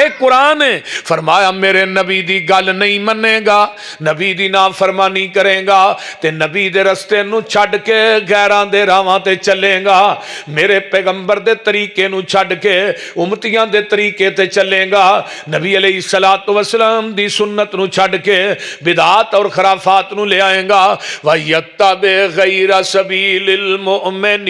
اے قرآن ہے۔ فرمایا میرے نبی دی گل نہیں منے گا، نبی دی نافرمانی کرے گا تے نبی دے رستے نو چھڈ کے غیران دے راواں تے چلے گا، میرے پیغمبر دے طریقے نو چھڈ کے امتیاں دے طریقے تے چلے گا، نبی علیہ الصلوۃ والسلام دی سنت نو چھڈ کے بدعات اور خرافات نو لے آئے گا۔ وَيَتَّبِعْ غَيْرَ سَبِيلِ الْمُؤْمِنِينَ،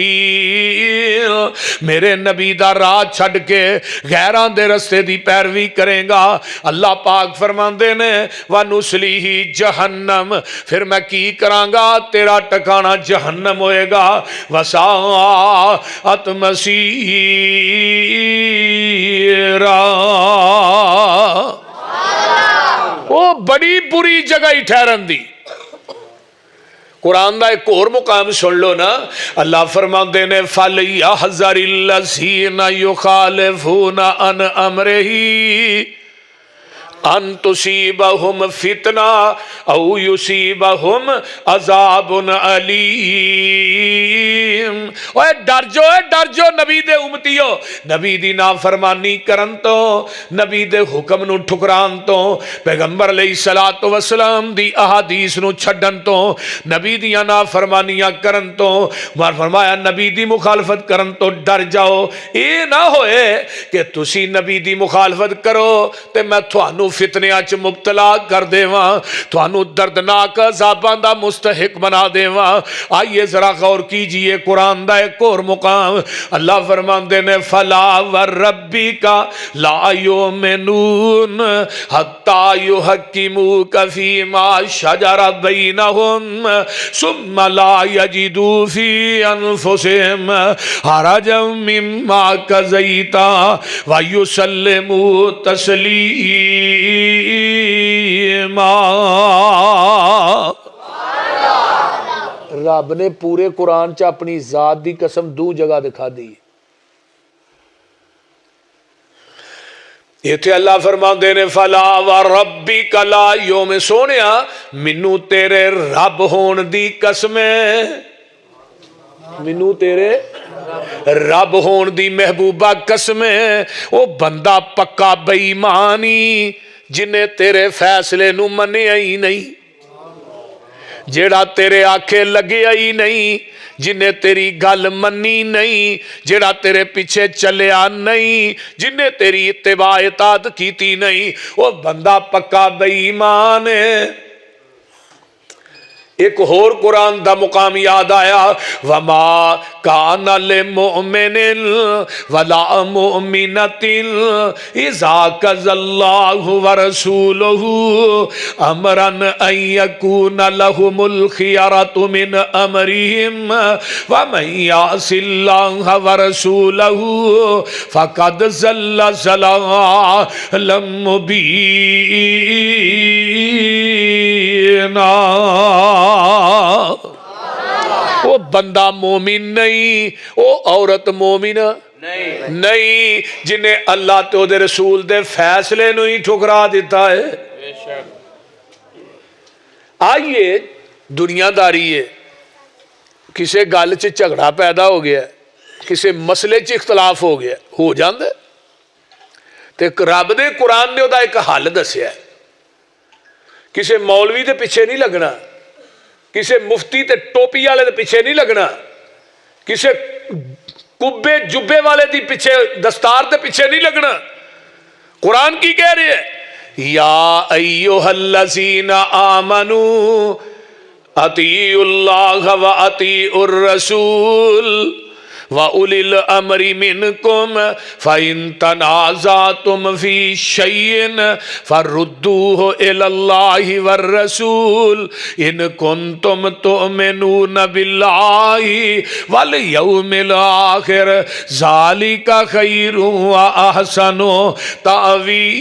میرے نبی دا راہ چھڈ کے غیران دے رستے دی پیروی کرے گا، اللہ پاک فرماندے نے وَنُسْلِهِ جہنم، پھر میں کی کراں گا تیرا ٹکانہ جہنم ہوئے گا، وَسَاءَتْ مَصِيرًا، وہ بڑی بری جگہ ہی ٹھہرن دی۔ قرآن دا ایک اور مقام سن لو نا، اللہ فرماندے نے فَلْيَحْذَرِ الَّذِينَ يُخَالِفُونَ عَنْ أَمْرِهِ ان تصیبہم فتنہ او یصیبہم عذاب علیم۔ اوے ڈر جو نبی دے امتیو، نبی دی نافرمانی کرن تو، نبی دے حکم نو ٹھکران تو، پیغمبر علیہ الصلوۃ والسلام دی احادیث نو چھڈن تو، نبی دیاں نافرمانیاں کرن تو، فرمایا نبی دی مخالفت کرن تو ڈر جاؤ، اے نہ ہوئے کہ تسی نبی دی مخالفت کرو تے میں تھانو فتنیاں چ مبتلا کر دیواں، تھانو دردناک عذاباں دا مستحق بنا دیواں۔ آئیے ذرا غور کیجئے قرآن دا ایک اور مقام، اللہ فرماندے نے فلا وربک لا یؤمنون حتی یحکموک فیما شجر بینہم ثم لا یجدوا فی انفسہم حرجا مما قضیت ویسلموا تسلیما۔ رب نے پورے قرآن چ اپنی ذات دی قسم دو جگہ دکھا دی۔ یہ تھے اللہ فرماندے نے فلا وربک لا یوم، سونیا منو تیرے رب ہون دی قسم ہے، منو تیرے رب ہون دی محبوبہ قسم ہے، وہ بندہ پکا بے ایمانی جنہیں تیرے فیصلے نو منیا ہی نہیں، جیڑا تیرے آکھے لگیا ہی نہیں، جنہیں تیری گل منی نہیں، جیڑا تیرے پیچھے چلیا نہیں، جنہیں تیری اتباع اطاعت کیتی نہیں، وہ بندہ پکا بے ایمان ہے۔ ایک اور قرآن دا مقام یاد آیا، وَمَا كَانَ لِمُؤْمِنٍ وَلَا مُؤْمِنَةٍ إِذَا قَضَى اللَّهُ وَرَسُولُهُ أَمْرًا أَن يَكُونَ لَهُمُ الْخِيَرَةُ مِنْ أَمْرِهِمْ وَمَن يَعْصِ اللَّهَ وَرَسُولَهُ فَقَدْ ضَلَّ ضَلَالًا مُبِينًا۔ وہ بندہ مومن نہیں، وہ عورت مومن نہیں جنہیں اللہ تو دے رسول دے فیصلے نو ہی ٹھکرا دیتا ہے۔ آئیے دنیا داری ہے، کسے گل چ جھگڑا پیدا ہو گیا، کسے مسئلے چ اختلاف ہو گیا، ہو جاندے تے رب دے قرآن نے دا ایک حل دسیا ہے، کسے مولوی دے پیچھے نہیں لگنا، کسے مفتی تے ٹوپی والے دے پیچھے نہیں لگنا، کسے کبے جبے والے دی پیچھے دستار دے پیچھے نہیں لگنا۔ قرآن کی کہہ رہی ہے یا ایھا الذین آمنوا اطیعوا اللہ واطیعوا الرسول وَأُولِي الْأَمْرِ مِنْكُمْ فَإِن تَنَازَعْتُمْ فِي شَيْءٍ فَرُدُّوهُ إِلَى اللَّهِ وَالرَّسُولِ إِن كُنتُمْ تُؤْمِنُونَ بِاللَّهِ وَالْيَوْمِ الْآخِرِ ذَلِكَ خَيْرٌ وَأَحْسَنُ تَأْوِيلًا۔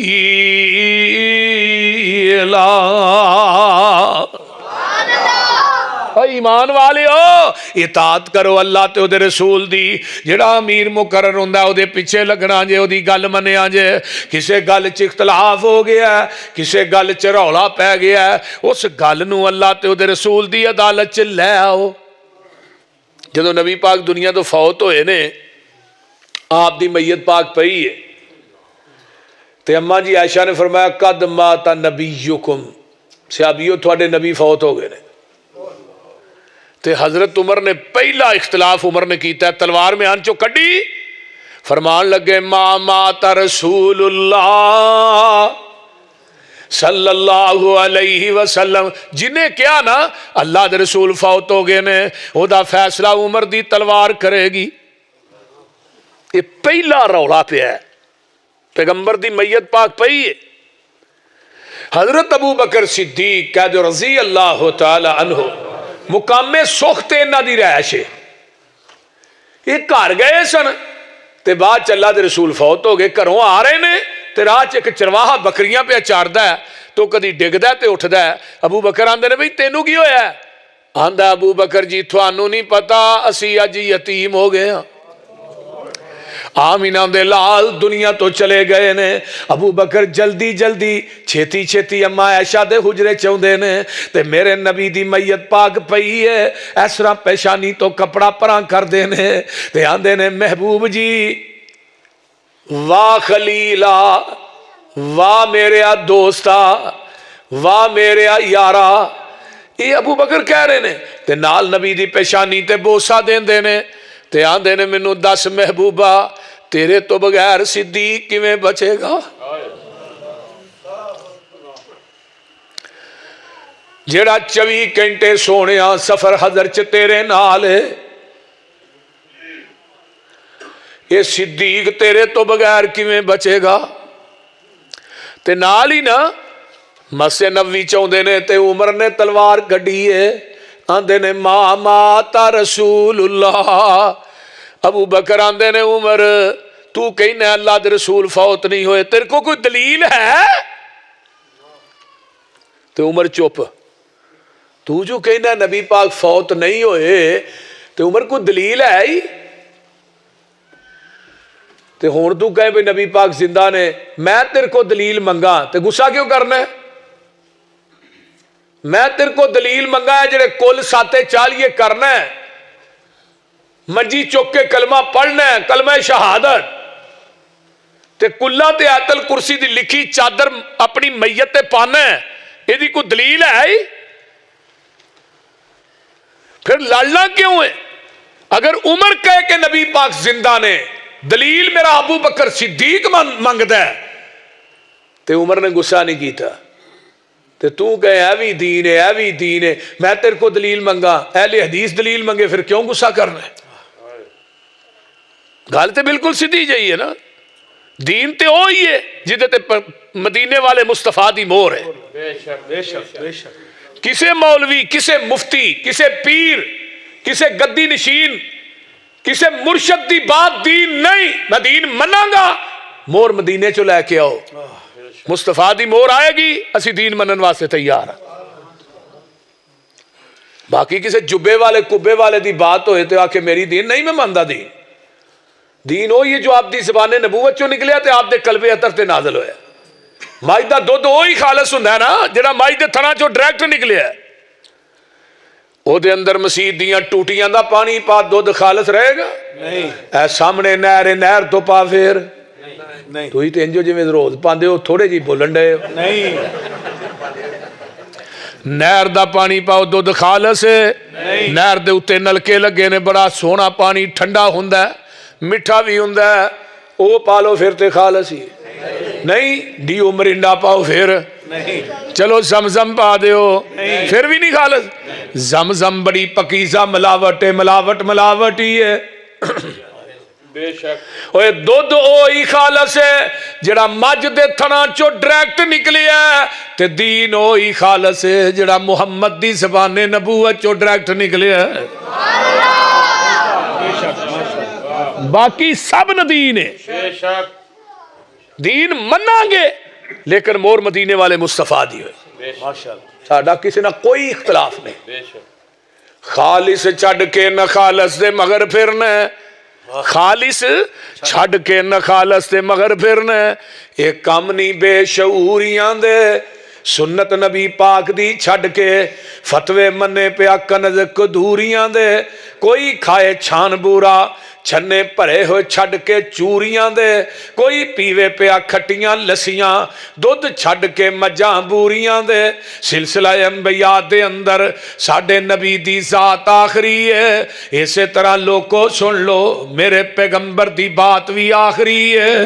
ایمان والے ہو، اطاعت کرو اللہ تے دے رسول دی، جڑا امیر مقرر ہوندا او دے پیچھے لگنا جے، او دی گل منیا جے، کسے گل چ اختلاف ہو گیا ہے، کسے گل چ رولا پہ گیا ہے، اس گل نو اللہ تے دے رسول دی عدالت چ لے آؤ۔ جدو نبی پاک دنیا تو فوت ہوئے نے، آپ دی میت پاک پئی ہے، تے اما جی عائشہ نے فرمایا قد مات نبیکم، صحابیو تھوڑے نبی فوت ہو گئے نے۔ تے حضرت عمر نے پہلا اختلاف عمر نے کیتا ہے، تلوار میں آن چو کڈی، فرمان لگے ما مات رسول اللہ صلی اللہ علیہ وسلم، جنہیں کیا نا اللہ دے رسول فوت ہو گئے نے، او دا فیصلہ عمر دی تلوار کرے گی۔ یہ پہلا رولا پہ ہے، پیغمبر دی میت پاک پئی ہے۔ حضرت ابو بکر صدیق قید رضی اللہ تعالی عنہ مقام سخت انہاں دی رہائش ہے، یہ گھر گئے سن تے بعد چ اللہ دے رسول فوت ہو گئے، گھروں آ رہے نے تے راہ چ ایک چرواہا بکریاں پہ چاردا ہے تو کدی ڈگدا ہے تے اٹھدا ہے۔ ابو بکر آندے نے بھئی تینوں کی ہویا ہے؟ آندا ابو بکر جی تھانوں نہیں پتا اسی اج یتیم ہو گئے ہاں، آمینہ دے لال دنیا تو چلے گئے نے۔ ابو بکر جلدی جلدی چھیتی چھیتی اما عائشہ دے حجرے چوندے نے تے میرے نبی دی میت پاک پئی ہے، اس طرح پیشانی تو کپڑا پراں کر دینے تے آندے نے محبوب جی واہ خلیلا، واہ میرے دوستا، واہ میرے یارا، یہ ابو بکر کہہ رہے نے تے نال نبی دی پیشانی تے بوسا دیندے نے تے آندے نے مینوں دس محبوبہ تیرے تو بغیر صدیق کیویں بچے گا؟ جیڑا 24 گھنٹے سونیا سفر حضر چ تیرے نال ہے، یہ صدیق تیرے تو بغیر کیویں بچے گا؟ تے نال ہی نا مسجد نبوی چوندے نے تے عمر نے تلوار کڈی ہے، آندے نے ما مات رسول اللہ۔ ابو بکر آندے نے عمر تو کہنا اللہ دے رسول فوت نہیں ہوئے، تیرے کو کوئی دلیل ہے؟ تے عمر چپ، تو جو کہنا نبی پاک فوت نہیں ہوئے تے عمر کو دلیل ہے ہی؟ تے ہون تو کہے بھئی نبی پاک زندہ نے، میں تیرے کو دلیل منگا تے غصہ کیوں کرنا ہے؟ میں تیرے کو دلیل منگا ہے جڑے کل ساتے چالیے کرنا ہے، منجی چک کے کلمہ پڑھنا ہے، کلمہ شہادت تے کلہ تے آیت الکرسی دی لکھی چادر اپنی میت تے پانا ہے، یہ دی کوئی دلیل ہے ہی؟ پھر لڑنا کیوں ہے؟ اگر عمر کہے کہ نبی پاک زندہ نے، دلیل میرا ابو بکر صدیق منگدا ہے تے عمر نے غصہ نہیں کیتا تے تو کہے اے بھی دین ہے، اے بھی دین ہے، میں تیرے کو دلیل منگا، اہل حدیث دلیل منگے، پھر کیوں غصہ کرنا ہے؟ گل تے بالکل سیدھی جائی ہے نا، دین تے وہی ہے جدے تے مدینے والے مصطفیٰ دی مور ہے۔ بے شک بے شک بے شک۔ کسے مولوی، کسے مفتی، کسے پیر، کسے گدی نشین، کسے مرشد دی بات دین نہیں، میں دین مناں گا، مور مدینے چو لے کے آؤ، مصطفیٰ دی مور آئے گی، اسی دین منن واسطے تیار ہیں۔ باقی کسے جبے والے کبے والے دی بات ہوئے تو آکے میری دین نہیں، میں ماندا دین، دین ہوئی ہے جو آپ دی زبان نبوت چو نکلیا تے آپ دے قلب اطہر تے نازل ہویا۔ مائدہ دودھ وہی خالص ہوندا ہے نا جڑا مائدے تھنا چو ڈائریکٹ نکلیا ہے، او دے اندر مسیح دیاں ٹوٹیاں دا پانی پا دودھ خالص رہے گا؟ نہیں اے سامنے نہر نہر تو پا پھر نہیں تو ہی تے انجو جی میں روز پاندے ہو تھوڑے جی بولن ڈے ہو، نہیں نہر دا پانی پاؤ دودھ خالص ہے، نہر دے اتے نلکے لگے نے بڑا سونا پانی ٹھنڈا ہوندا ہے، میٹھا بھی ہوندا ہے، او پالو پھر تے خالص ہی نہیں، ڈیو مرنڈا پاؤ پھر نہیں چلو زمزم پا دیو پھر بھی نہیں خالص، زمزم بڑی پکیزہ ملاوٹ ہے، ملاوٹ ہی ہے۔ بے شک اوے دودھ اوہی خالص ہے جڑا مجھ دے تھنا چو ڈائریکٹ نکلی ہے، تے دین اوہی خالص ہے جڑا محمد دی زبان نبوت چو ڈائریکٹ نکلی ہے۔ بے شک باقی سب نہ دین ہے، بے شک دین مننا گے لیکن مور مدینے والے مصطفیٰ دی ہوئے، ماشاءاللہ ساڈا کسی نہ کوئی اختلاف نہیں۔ بے شک خالص چھڑ کے نہ خالص دے مگر پھرنا، خالص چھڑ کے نہ خالص دے مگر پھرنا، ایک کام نہیں بے شعوریاں دے، سنت نبی پاک دی چھڑ کے فتوے منے پہ کنز کدوریاں دے، کوئی کھائے چھان بورا چھنے بھرے ہوئے چھڈ کے چوریاں دے، کوئی پیوے پیا کھٹیاں لسیاں، دودھ چھڈ کے مجھاں بوریاں دے۔ سلسلہ انبیاء دے اندر ساڈے نبی دی ذات آخری ہے، اسی طرح لوگوں سن لو میرے پیغمبر دی بات بھی آخری ہے۔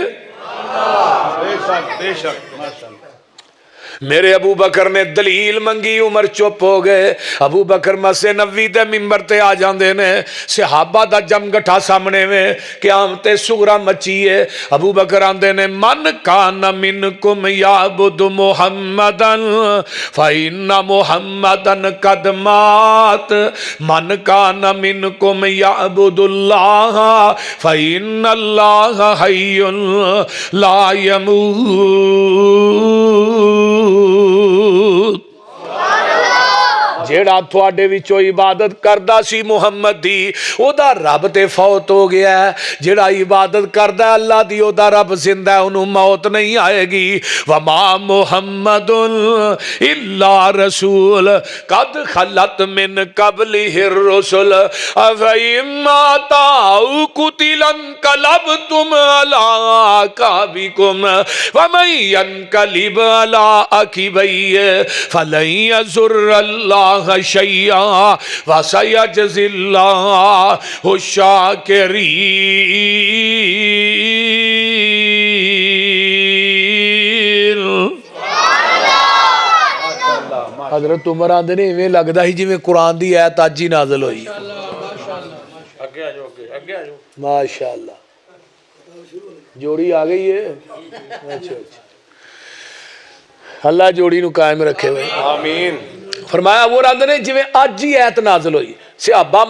بے شک بے شک ماشاءاللہ۔ میرے ابو بکر نے دلیل منگی، عمر چپ ہو گئے۔ ابو بکر مسجد نبوی دے منبر تے آ جاندے نے، صحابہ دا جم گٹھا سامنے میں، قیامت صغریٰ مچی ہے۔ ابو بکر آندے نے من کان منکم یعبد محمدن فإن محمدن قد مات، من کان منکم یعبد اللہ فإن اللہ حی لا يموت۔ جیڑا تھوڑے وچوں عبادت کردا سی محمد دی، او دا رب تے فوت ہو گیا ہے۔ جیڑا عبادت کردا ہے اللہ دی، او دا رب زندہ ہے، انہوں موت نہیں آئے گی۔ وما محمد الا رسول قد خلت من قبلہ الرسل افإن مات أو قتل انقلبتم على أعقابكم ومن ينقلب على عقبيه فلن يضر الله شيئا وسيجزي الله الشاكرين۔ حضرت عمر آندے نے ایویں لگدا ہی جویں قرآن دی آیت اج ہی نازل ہوئی۔ اگے آ جاؤ اگے آ جاؤ۔ ماشاءاللہ جوڑی آ گئی ہے۔ اچھا اچھا، اللہ جوڑی نو قائم رکھے ہوئے آمین۔ فرمایا وہ راندے نے جویں اج ہی آیت نازل ہوئی، صحابہ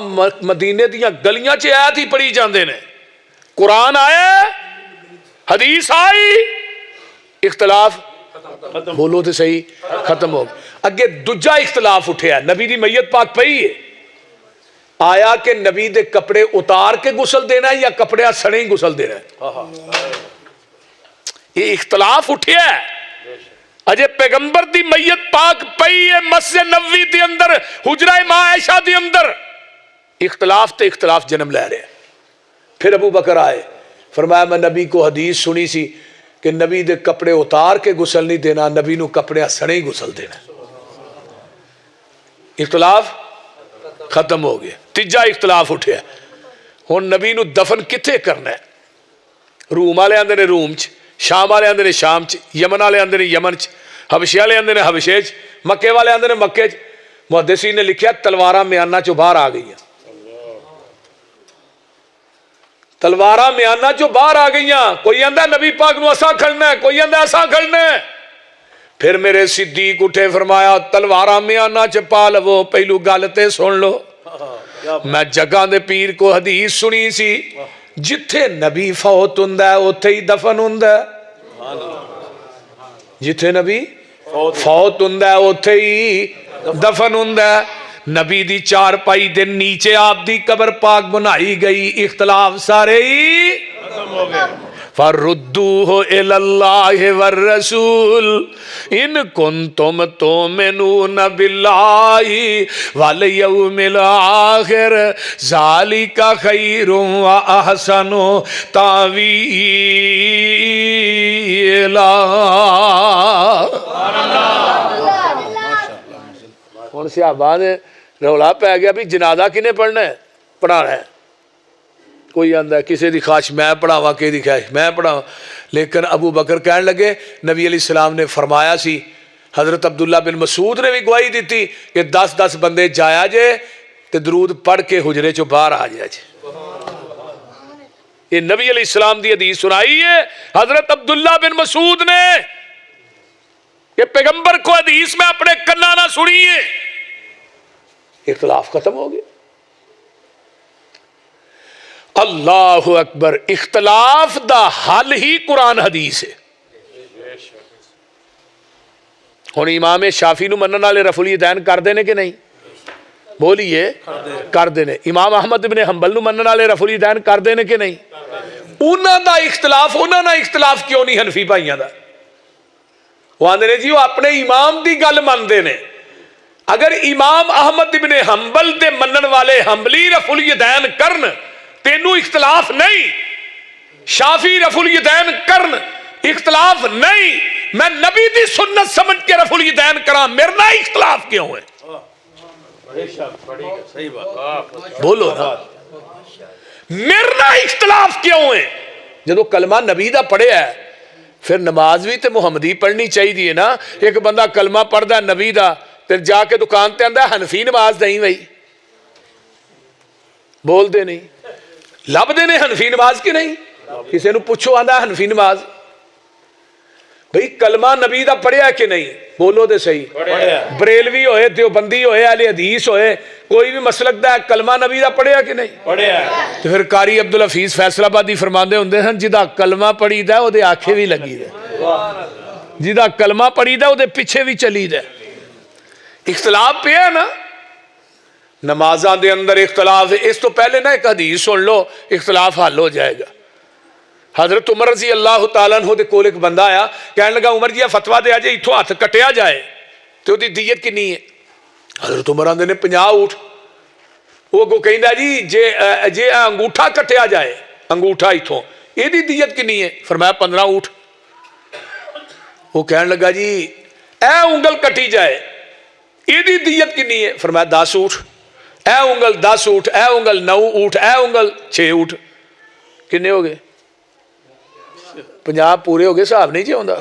مدینے دیاں گلیاں چ آیت ہی پڑھی جاندے نے، قرآن آیا حدیث آئی، اختلاف بولو تو صحیح ختم ہو گیا۔ اگے دوجا اختلاف اٹھیا، نبی دی میت پاک پئی ہے، آیا کہ نبی دے کپڑے اتار کے غسل دینا ہے یا کپڑے سڑے ہی غسل دینا ہے؟ یہ اختلاف اٹھیا ہے۔ اجے پیغمبر دی میت پاک پئی ہے مسجد نبوی دی اندر، حجرہ ماں عائشہ دی اندر، اختلاف تے اختلاف جنم لے رہے ہیں۔ پھر ابو بکر آئے، فرمایا میں نبی کو حدیث سنی سی کہ نبی دے کپڑے اتار کے غسل نہیں دینا، نبی نو کپڑے سڑے ہی غسل دینا۔ اختلاف ختم ہو گیا۔ تیجا اختلاف اٹھیا، ہن نبی نو دفن کتھے کرنا ہے؟ روم والے آندے نے روم چ، شام والے آندے نے شام چ، یمن والے آندے نے یمن چ، حبشے والے آندے نے حبشے چ، مکے والے آندے نے مکے چ۔ محدثین نے لکھیا تلواراں میانہ چوں باہر آ گئیاں، تلواراں میانہ چوں باہر آ گئیاں۔ کوئی آندا نبی پاک نو اساں کھڑنا ہے، کوئی آندا اساں کھڑنا ہے۔ پھر میرے صدیق اٹھے، فرمایا تلواراں میانہ چ پا لو، پہلو گل تے سن لو۔ میں جگہ دے پیر کو حدیث سنی سی، جتھے نبی فوت ہوندا ہے اوتھے ہی دفن ہوندا ہے، جتھے نبی فوت ہوندا ہے اوتھے ہی دفن ہوندا ہے۔ نبی دی چار پائی دے نیچے آپ دی قبر پاک بنائی گئی، اختلاف سارے ہی ختم ہو گئے۔ فَرُدُّوهُ إِلَى اللَّهِ وَالرَّسُولِ إِن كُنتُمْ تُؤْمِنُونَ بِاللَّهِ وَالْيَوْمِ الْآخِرِ ذَلِكَ خَيْرٌ وَأَحْسَنُ تَأْوِيلًا۔ ہن صحابہ نے رولا پہ گیا بھی جنازہ کنے پڑھنا ہے، پڑھانا ہے۔ کوئی آندا ہے کسی دی خواہش میں پڑھاواں، کسی دی خواہش میں پڑھاواں، لیکن ابو بکر کہنے لگے نبی علیہ السلام نے فرمایا سی، حضرت عبداللہ بن مسعود نے بھی گواہی دیتی کہ 10 بندے جایا جے تے درود پڑھ کے حجرے چوں باہر آ جایا جے۔ یہ نبی علیہ السلام دی حدیث سنائی ہے حضرت عبداللہ بن مسعود نے کہ پیغمبر کو حدیث میں اپنے کنا نہ سنیے۔ اختلاف ختم ہو گیا۔ اللہ اکبر، اختلاف دا حل ہی قرآن حدیث ہے۔ ہن امام شافعی نو منن والے رفع الیدین کردے نے کہ نہیں؟ بولیے کردے نے۔ امام احمد بن حنبل نو منن والے رفع الیدین کردے نے کہ نہیں؟ انہاں دا اختلاف کیوں نہیں حنفی بھائیاں دا؟ وہ آندے نے جی وہ اپنے امام دی گل مندے نے۔ اگر امام احمد بن حنبل دے منن والے حنبلی رفع الیدین کرن تینوں اختلاف نہیں، شافی رفع الیدین کرن اختلاف نہیں، میں نبی دی سنت سمجھ کے رفع الیدین کراں، میرے نہ اختلاف کیوں ہے؟ صحیح بات، بولو نا، میرے نہ اختلاف کیوں ہے؟ جدو کلمہ نبی دا پڑھیا ہے پھر نماز بھی تے محمدی پڑھنی چاہیے نا۔ ایک بندہ کلمہ پڑھدا نبی دا تے جا کے دکان تے آندا حنفی نماز نہیں بھائی، بول دے نہیں، لب دے نے حنفی نماز کی نہیں، کسی نو پوچھو آندا حنفی نماز، بھئی کلمہ نبی دا پڑھیا کہ نہیں؟ بولو دے صحیح، بریلوی ہوئے، دیوبندی ہوئے، اہل حدیث ہوئے، کوئی بھی مسلک دا کلمہ نبی دا پڑھیا کہ نہیں؟ تو پھر قاری عبدالحفیظ فیصل آبادی فرماندے ہوندے ہیں جدا کلمہ پڑھی دا او دے آنکھیں بھی لگی دے، جدا کلمہ پڑھی دا او دے پیچھے بھی چلی دے۔ اختلاف پہ ہے نا، نمازاں دے اندر اختلاف ہے، اس تو پہلے نا ایک حدیث سن لو، اختلاف حل ہو جائے گا۔ حضرت عمر رضی اللہ تعالیٰ عنہ دے کول ایک بندہ آیا، کہنے لگا عمر جی فتویٰ دے آجے اتھوں ہاتھ کٹیا جائے تو دی دیت کنی ہے؟ حضرت عمر آندے نے 50 اونٹ۔ وہ کو کہندا جی جے انگوٹھا کٹیا جائے، انگوٹھا اتھوں، یہ دی دیت کنی ہے؟ فرمایا 15 اونٹ۔ وہ کہنے لگا جی اے انگل کٹی جائے، یہ دی دیت کنی ہے؟ فرمایا 10 اونٹ۔ اے انگل 10 اونٹ، اے انگل 9 اونٹ، اے انگل 6 اونٹ، کنے ہو گئے؟ 50 پورے ہو گئے، صاحب نہیں چاہتا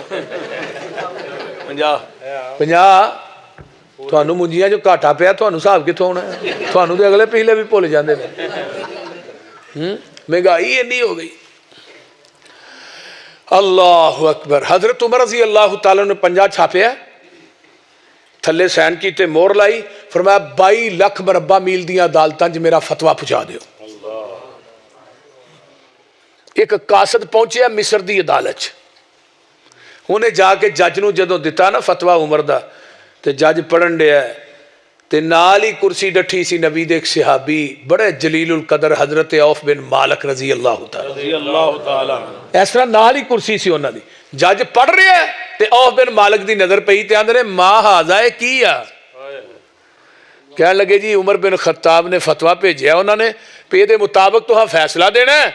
50 تھانوں منجیاں جو کاٹا پیا تھانوں صاحب کتوں ہونا ہے؟ تھانوں دے اگلے پچھلے بھی بھول جاندے نے، مہنگائی اتنی ہو گئی۔ اللہ اکبر۔ حضرت عمر رضی اللہ تعالیٰ نے 50 چھاپیا، تھلے سین کیتے، مور لائی، فرمایا 22 لاکھ مربع میل دیاں عدالتاں جو میرا فتویٰ پہنچا دیو۔ ایک قاصد پہنچیا مصر دی عدالت، انہیں جا کے جج نو جدوں دیتا نا فتویٰ عمر دا، تے جج پڑھن دیا ہے، تے نال ہی کرسی ڈٹھی سی نبی دے ایک صحابی بڑے جلیل القدر حضرت عوف بن مالک رضی اللہ تعالیٰ، اس طرح نال ہی کرسی سی انہاں دی، جج پڑھ رہے ہیں تے عوف بن مالک دی نظر پئی تے آندے نے ما ہاذا ہے کی آ؟ کہنے لگے جی عمر بن خطاب نے فتویٰ بھیجیا انہوں نے پہ دے مطابق تو ہاں فیصلہ دینا ہے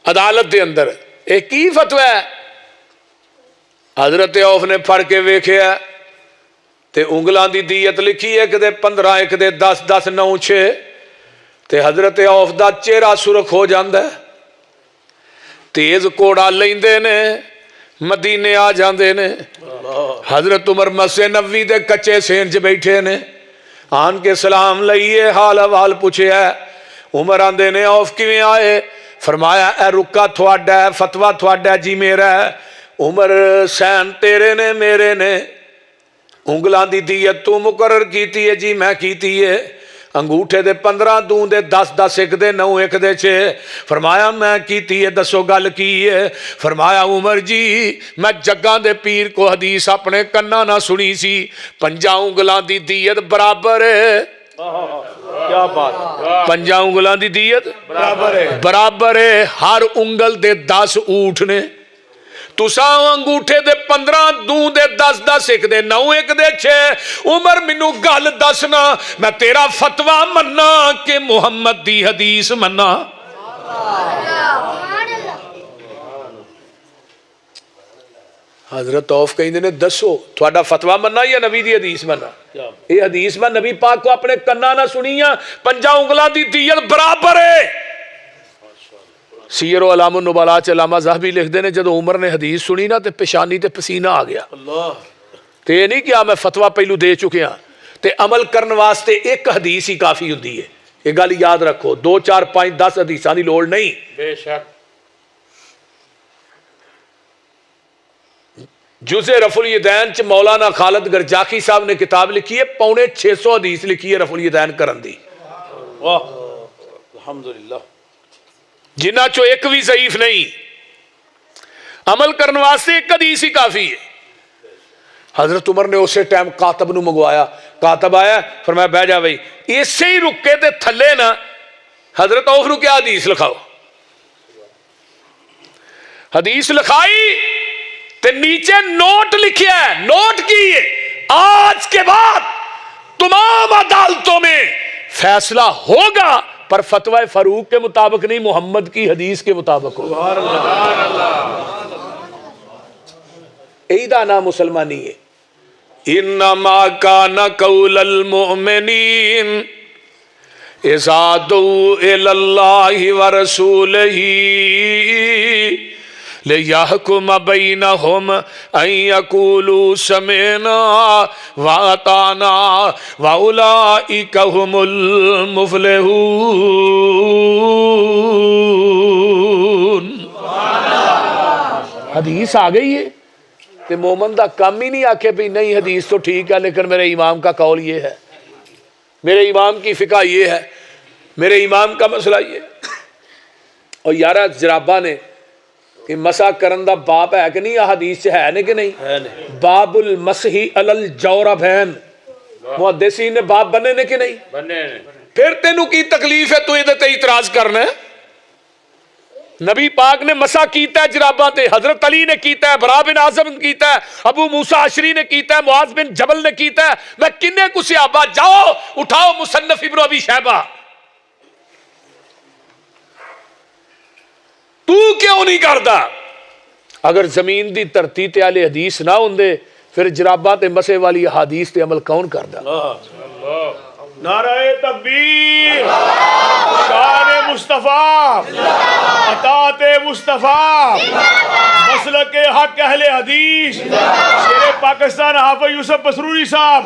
عدالت دے اندر، ایک کی فتویٰ ہے؟ حضرت عوف نے پڑھ کے ویکھیا تے انگلاں دی دیت لکھی ایک دے 15 ایک دے 10 10 9 6 تے حضرت عوف دا چہرہ سرخ ہو جاندا ہے، تیز کوڑا لیندے نے، مدینے آ جاندے نے۔ حضرت عمر مسجد نبوی دے کچے سین چ بیٹھے نے، آن کے سلام لئیے، حال احوال پوچھے ہے۔ عمر آندے نے عوف کیویں آئے؟ فرمایا اے رکا تھوڑا ہے، فتویٰ تھوڑا جی میرا ہے۔ عمر سین تیرے نے میرے نے، انگلاں دی دیت تو مقرر کیتی ہے؟ جی میں کیتی ہے۔ انگوٹھے دے 15 دوں دے 10 10 ایک دے 9 ایک دے 6۔ فرمایا میں کیتی ہے، دسو گل کی ہے؟ فرمایا عمر جی میں جگاں دے پیر کو حدیث اپنے کنا نہ سنی سی، 50 انگلاں دی دیت برابر ہے۔ کیا بات، 50 انگلاں دی دیت برابر ہے، ہر انگل دے 10 اونٹ نے، تساں انگوٹھے دے 15 دوں دے 10 10 ایک دے 9 ایک دے 6۔ عمر مینوں گل دسنا، میں تیرا فتویٰ مننا کہ محمد دی حدیث مننا؟ حضرت عوف کہیں نے دسو تھوڑا فتویٰ مننا یا نبی دی حدیث مننا؟ یہ حدیث میں نبی پاک کو اپنے کنا نہ سنیاں، 50 انگلاں دی دیت برابر ہے۔ سیر و علام النبلاء چ علامہ ذہبی لکھ دے نے جدو عمر نے حدیث سنی نا تے پیشانی تے پسینہ آ گیا، تے یہ نہیں کیا میں فتویٰ پہلو دے چکے ہاں، تے عمل کرن واسطے ایک حدیث ہی کافی ہوندی ہے، یہ گل یاد رکھو، 2 4 5 10 حدیثاں دی لوڑ نہیں۔ بے شک جزء رفع الیدین چ مولانا خالد گرجاخی صاحب نے کتاب لکھی ہے، 650 حدیث لکھی ہے رفع الیدین کرن دی، واہ الحمدللہ، جنہ چو ایک بھی ضعیف نہیں، عمل کرنے واسطے ایک حدیث ہی کافی ہے۔ حضرت عمر نے اسے ٹائم کاتب نو منگوایا، کاتب آیا، فرمایا بہ جا بھائی، اسے ہی رکے تے تھلے نا حضرت عوف نو کیا حدیث لکھاؤ، حدیث لکھائی تے نیچے نوٹ لکھیا ہے، نوٹ کی ہے آج کے بعد تمام عدالتوں میں فیصلہ ہوگا پر فتوی فاروق کے مطابق نہیں، محمد کی حدیث کے مطابق ہو. یہی دا نام مسلمانی ہے. انما کان قول المؤمنین اذا دعوا الی اللہ ورسولہ لِيَحْكُمَ بَيْنَهُمْ أَن يَقُولُوا سَمِعْنَا وَأَطَعْنَا وَأُولَٰئِكَ هُمُ الْمُفْلِحُونَ. حدیث آ گئی ہے کہ مومن دا کام ہی نہیں آکے بھی نہیں حدیث تو ٹھیک ہے لیکن میرے امام کا قول یہ ہے، میرے امام کی فقہ یہ ہے، میرے امام کا مسئلہ یہ ہے. اور یارہ جرابہ نے کہ مسح کرن دا باب ہے کہ نہیں، حدیث سے ہے کہ نہیں؟ باب المسح علی الجوربین، محدثین نے باب بنے نے کہ نہیں؟ پھر تینوں کی تکلیف ہے تو یہ اعتراض کرنا ہے؟ نبی پاک نے مسح کیتا ہے جراباں تے، حضرت علی نے کیتا ہے، برا بن عازب نے کیتا ہے، ابو موسیٰ عشری نے کیتا ہے، معاذ بن جبل نے کیتا ہے. میں کنے کو صحابہ، جاؤ اٹھاؤ مصنف ابن ابی شیبہ. تو کیوں نہیں کردا؟ اگر زمین دی دھرتی تے اہل حدیث نہ ہوندے پھر جراباں تے مسح والی حدیث تے عمل کون کردا؟ نعرہ تکبیر، شان مصطفیٰ، اطاعت مصطفیٰ، مسلک حق اہل حدیث، شیر پاکستان حافظ یوسف مسروری صاحب.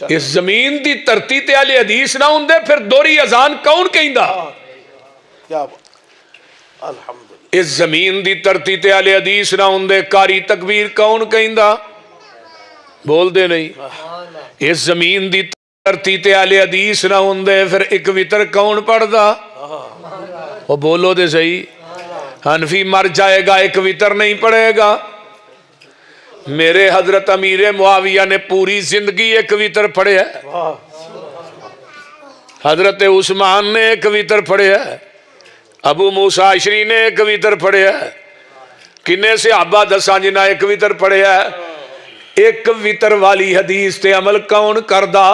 اس زمین دی دھرتی تے اہل حدیث نہ ہوندے پھر دوہری اذان کون کہندا؟ کیا بات، الحمدللہ. اس زمین دی دھرتی تے اہل حدیث نہ ہوندے کاری تکبیر کون کہندا؟ بول دے نہیں. اس زمین دی دھرتی تے اہل حدیث نہ ہوندے پھر ایک وتر کون پڑھدا؟ وہ بولو دے صحیح. حنفی مر جائے گا ایک وتر نہیں پڑھے گا. میرے حضرت امیر معاویہ نے پوری زندگی ایک وتر پڑھے ہے، حضرت عثمان نے ایک وتر پڑھے ہے، ابو موسیٰ عشری نے ایک وتر پڑھے ہے، کنے صحابہ دساں جنہ ایک وتر پڑھے ہے. ایک وتر والی حدیث تے عمل کون کردا؟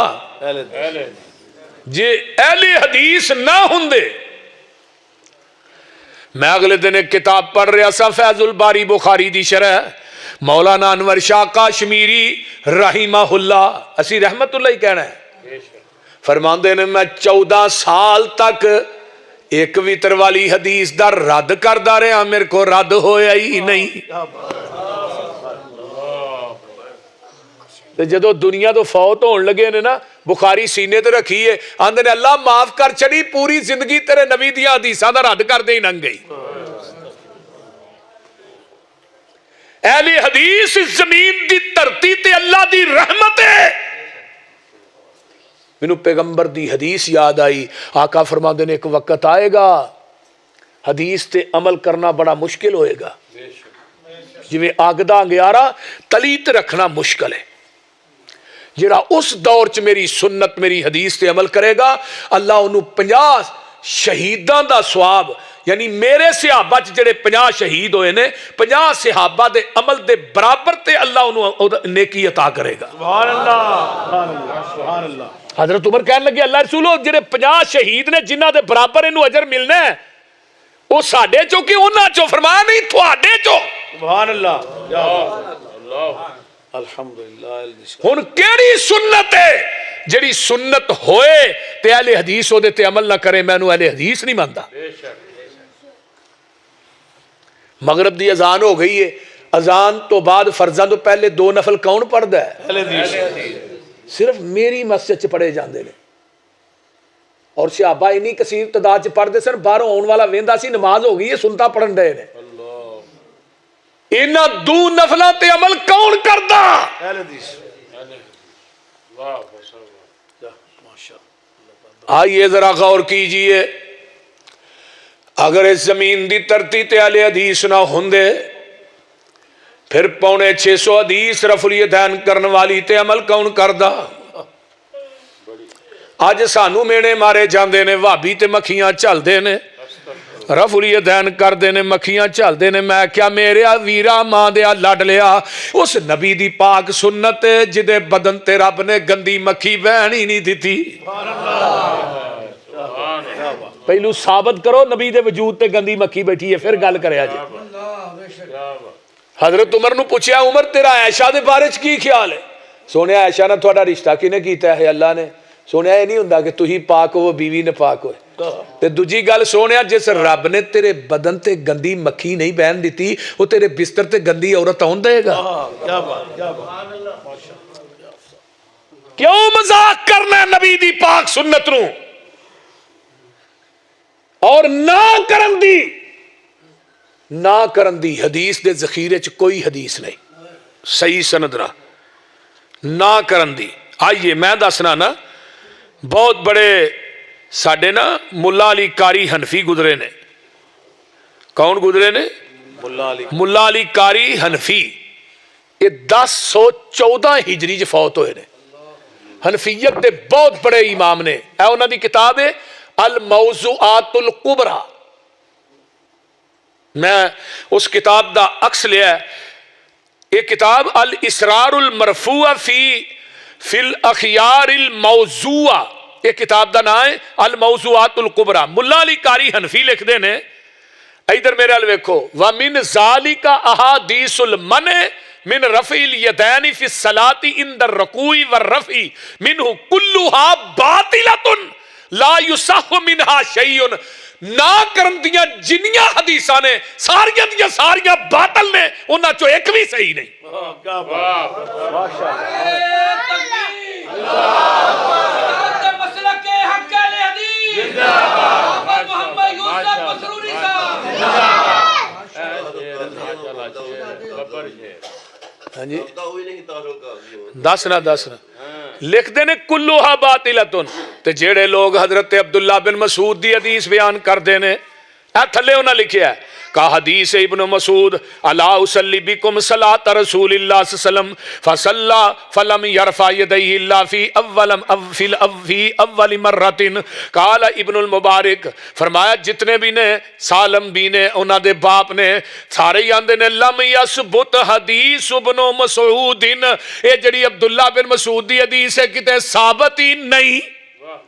جے اہل حدیث نہ ہوندے. میں اگلے دن ایک کتاب پڑھ رہا سا، فیض الباری بخاری دی شرح، مولانا انور شاہ کاشمیری رحمہ اللہ، اسی رحمت اللہ ہی کہنا ہے، فرماندے نے میں 14 سال تک ایک وتر والی حدیث دا رد کردا رہا، میرے کو رد ہویا ہی نہیں. جدو دنیا تو فوت ہون لگے نے نا، بخاری سینے تے رکھیے، آندے نے اللہ معاف کر چڑی، پوری زندگی تیرے نبی دیاں حدیثاں دا رد کر دے ہی ننگ گئی. اہل حدیث اس زمین دی دھرتی تے اللہ دی رحمت ہے. مینوں پیغمبر دی حدیث یاد آئی، آقا فرماندے نے ایک وقت آئے گا حدیث تے عمل کرنا بڑا مشکل ہوئے گا، جویں آگ دا انگیارا تلیت رکھنا مشکل ہے. جڑا اس دور چ میری سنت میری حدیث تے عمل کرے گا، اللہ انہوں 50 شہیداں دا ثواب، یعنی میرے صحابہ جڑے 50 شہید ہوئے نے، 50 صحابہ دے عمل دے برابر تے اللہ انہوں نیکی عطا کرے گا. سبحان اللہ، سبحان اللہ، سبحان اللہ. حضرت عمر کہنے لگے اللہ رسولو جڑے 50 شہید نے جنہ دے برابر انہوں اجر ملنا ہے، وہ ساڈے چو کہ انہاں چو؟ فرمایا نہیں، تھوڑے چو. سبحان اللہ، الحمدللہ. ہن کیڑی سنت ہے جڑی سنت ہوئے تے اہل حدیث ہو دے تے عمل نہ کرے؟ میں نو اہل حدیث نہیں مانتا. مغرب دی اذان ہو گئی ہے، اذان تو بعد فرضاں تو پہلے 2 نفل کون پڑھدا ہے؟ اہل حدیث. صرف میری مسجد چ پڑھے جاندے نے، اور صحابہ انی کثیر تعداد چ پڑھدے سن، باہروں آن والا ویندا سی نماز ہو گئی ہے سنتا پڑھن ڈے نے. انہاں 2 نفلاں تے عمل کون کردا؟ اہل حدیث. آئیے ذرا غور کیجئے، اگر اس زمین دی دھرتی تے اہل حدیث نہ ہوندے پھر 650 حدیث رفع الیدین کرن والی تے عمل کون کردا؟ اج سانو مینے مارے جاندے نے، وہابی تے مکھیاں چلدے نے، رفع الیدین کردے نے، مکھیاں چلدے نے. میں کیا میرے ویرا ماں دیا لڈ لیا، اس نبی دی پاک سنت جدے بدن تے رب نے گندی مکھی بہن ہی نہیں دیتی. پہلو ثابت کرو نبی دے وجود تے گندی مکھی بیٹھی ہے پھر گل کریا جی حضرت عمر نو پوچھیا عمر تیرا عائشہ دے بارے چ کی خیال ہے سونے عائشہ نہ تھوڑا رشتہ کینے کیتا ہے اللہ نے سونے یہ نہیں ہوندا کہ تھی پاک ہو بیوی نے پاک ہوئے تے دوجی گل سونے جس رب نے تیرے بدن تے گندی مکھی نہیں بہن دیتی وہ تیرے بستر تے گندی عورت آن دے گا کیا بات کیا بات کیوں مذاق کرنا ہے نبی دی پاک سنت نو اور نہ کرن دی حدیث دے ذخیرے چ کوئی حدیث نہیں صحیح سند نہ کرن دی آئیے میں دسنا نا بہت بڑے ساڈے نا ملا علی قاری حنفی گزرے نے کون گزرے نے ملا علی قاری حنفی یہ 1014 ہجری چ فوت ہوئے نے حنفیت دے بہت بڑے امام نے اے انہاں دی کتاب ہے الموضوعات الکبریٰ میں اس کتاب دا عکس لیا ہے یہ کتاب الاسرار المرفوع فی الاخیار الموضوع یہ کتاب دا نام ہے الموضوعات الکبریٰ ملا علی قاری حنفی لکھ دے نے ادھر میرے حال ویکھو وَمِن ذَلِكَ أَحَادِيثُ الْمَنْعِ من رفع الیدین فی الصلاۃ عند الرکوع والرفع منہ کلھا باطلۃ لا یصح منہا شیء نہ کرن دیاں جنیاں حدیثاں نے ساریاں دیاں ساریاں باطل نے انہاں چوں ایک بھی صحیح نہیں کیا بات ماشاءاللہ مسلک حق اہل حدیث زندہ باد محمد یوسف مسروری ہاں جی دسنا لکھ دے نے کلوہا باطلتن تے جیڑے لوگ حضرت عبداللہ بن مسعود دی حدیث بیان کر دے نے اے تھلے انہاں لکھیا ہے کا حدیث ابن مسعود الا اصلی بکم صلاۃ رسول اللہ صلی اللہ علیہ وسلم فصلى فلم يرفع يديه الا في اول مرۃ قال ابن المبارک فرمایا جتنے بھی نے سالم بھی نے انہاں دے باپ نے سارے ہی آندے نے لم یثبت حدیث ابن مسعود اے جڑی عبداللہ بن مسعود دی حدیث ہے کتے ثابت ہی نہیں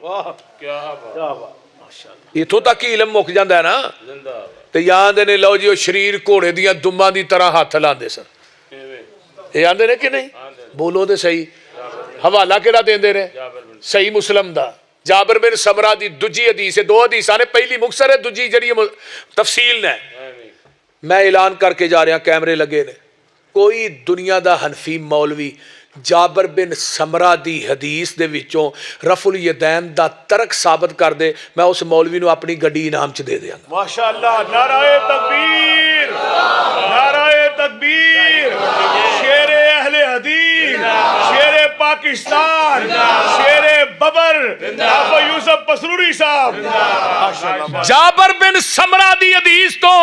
واہ کیا بات اتھوں تک ہی علم مک جاندا ہے نا تے یاد نے لو جی وہ شریر گھوڑے دیاں دماں دی طرح ہاتھ لاندے سن یہ آندے نے کہ نہیں بولو تے صحیح حوالہ کیڑا دیندے نے صحیح مسلم دا جابر بن سمرہ دی دجی حدیث ہے دو حدیثاں نے پہلی مختصر ہے دجی جڑی تفصیل نے میں اعلان کر کے جا رہا کیمرے لگے نے کوئی دنیا دا حنفی مولوی جابر بن سمرہ دی حدیث دے وچوں رفع الیدین دا ترک ثابت کر دے میں اس مولوی نو اپنی گڈی انعام چ دے دیاں گا ماشاءاللہ نعرہ تکبیر نعرہ تکبیر شیر اہل حدیث شیر پاکستان شیر ببر آقا یوسف مسروری صاحب جابر بن سمرہ دی حدیث تو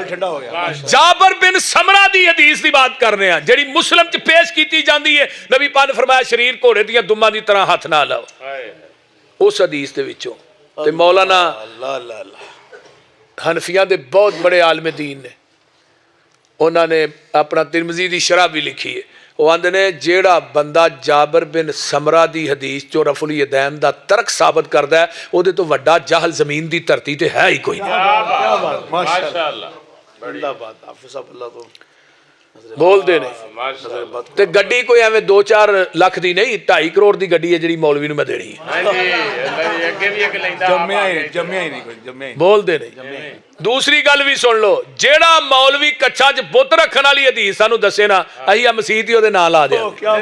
ٹھنڈا ہو گیا جابر بن سمرہ دی حدیث دی بات کر رہے ہیں جڑی مسلم چ پیش کیتی جاندی ہے نبی پاک نے فرمایا شریر گھوڑے دیاں دماں دی طرح ہاتھ نہ لاؤ اس حدیث دے وچوں تے مولانا حنفیاں دے بہت بڑے عالم دین نے انہاں نے اپنا ترمذی دی شرح بھی لکھی ہے وہ آندے نے جیڑا بندہ جابر بن سمرہ دی حدیث چو رفع الیدین دا ترک ثابت کردا ہے او دے تو وڈا جہل زمین دی دھرتی تے ہے ہی کوئی نہیں ماشاءاللہ بڑا بات حافظ صاحب اللہ تو بول دے نہیں تے گڈی کوئی ایویں 2-4 لاکھ دی نہیں 2.5 کروڑ دی گڈی ہے جڑی مولوی نو میں دینی ہے بول دے نہیں دوسری گل بھی سن لو جیڑا مولوی کچھا چ بت رکھن والی حدیث سانو دسے نا اہی مسیت ہی او دے نال لا دیا کیا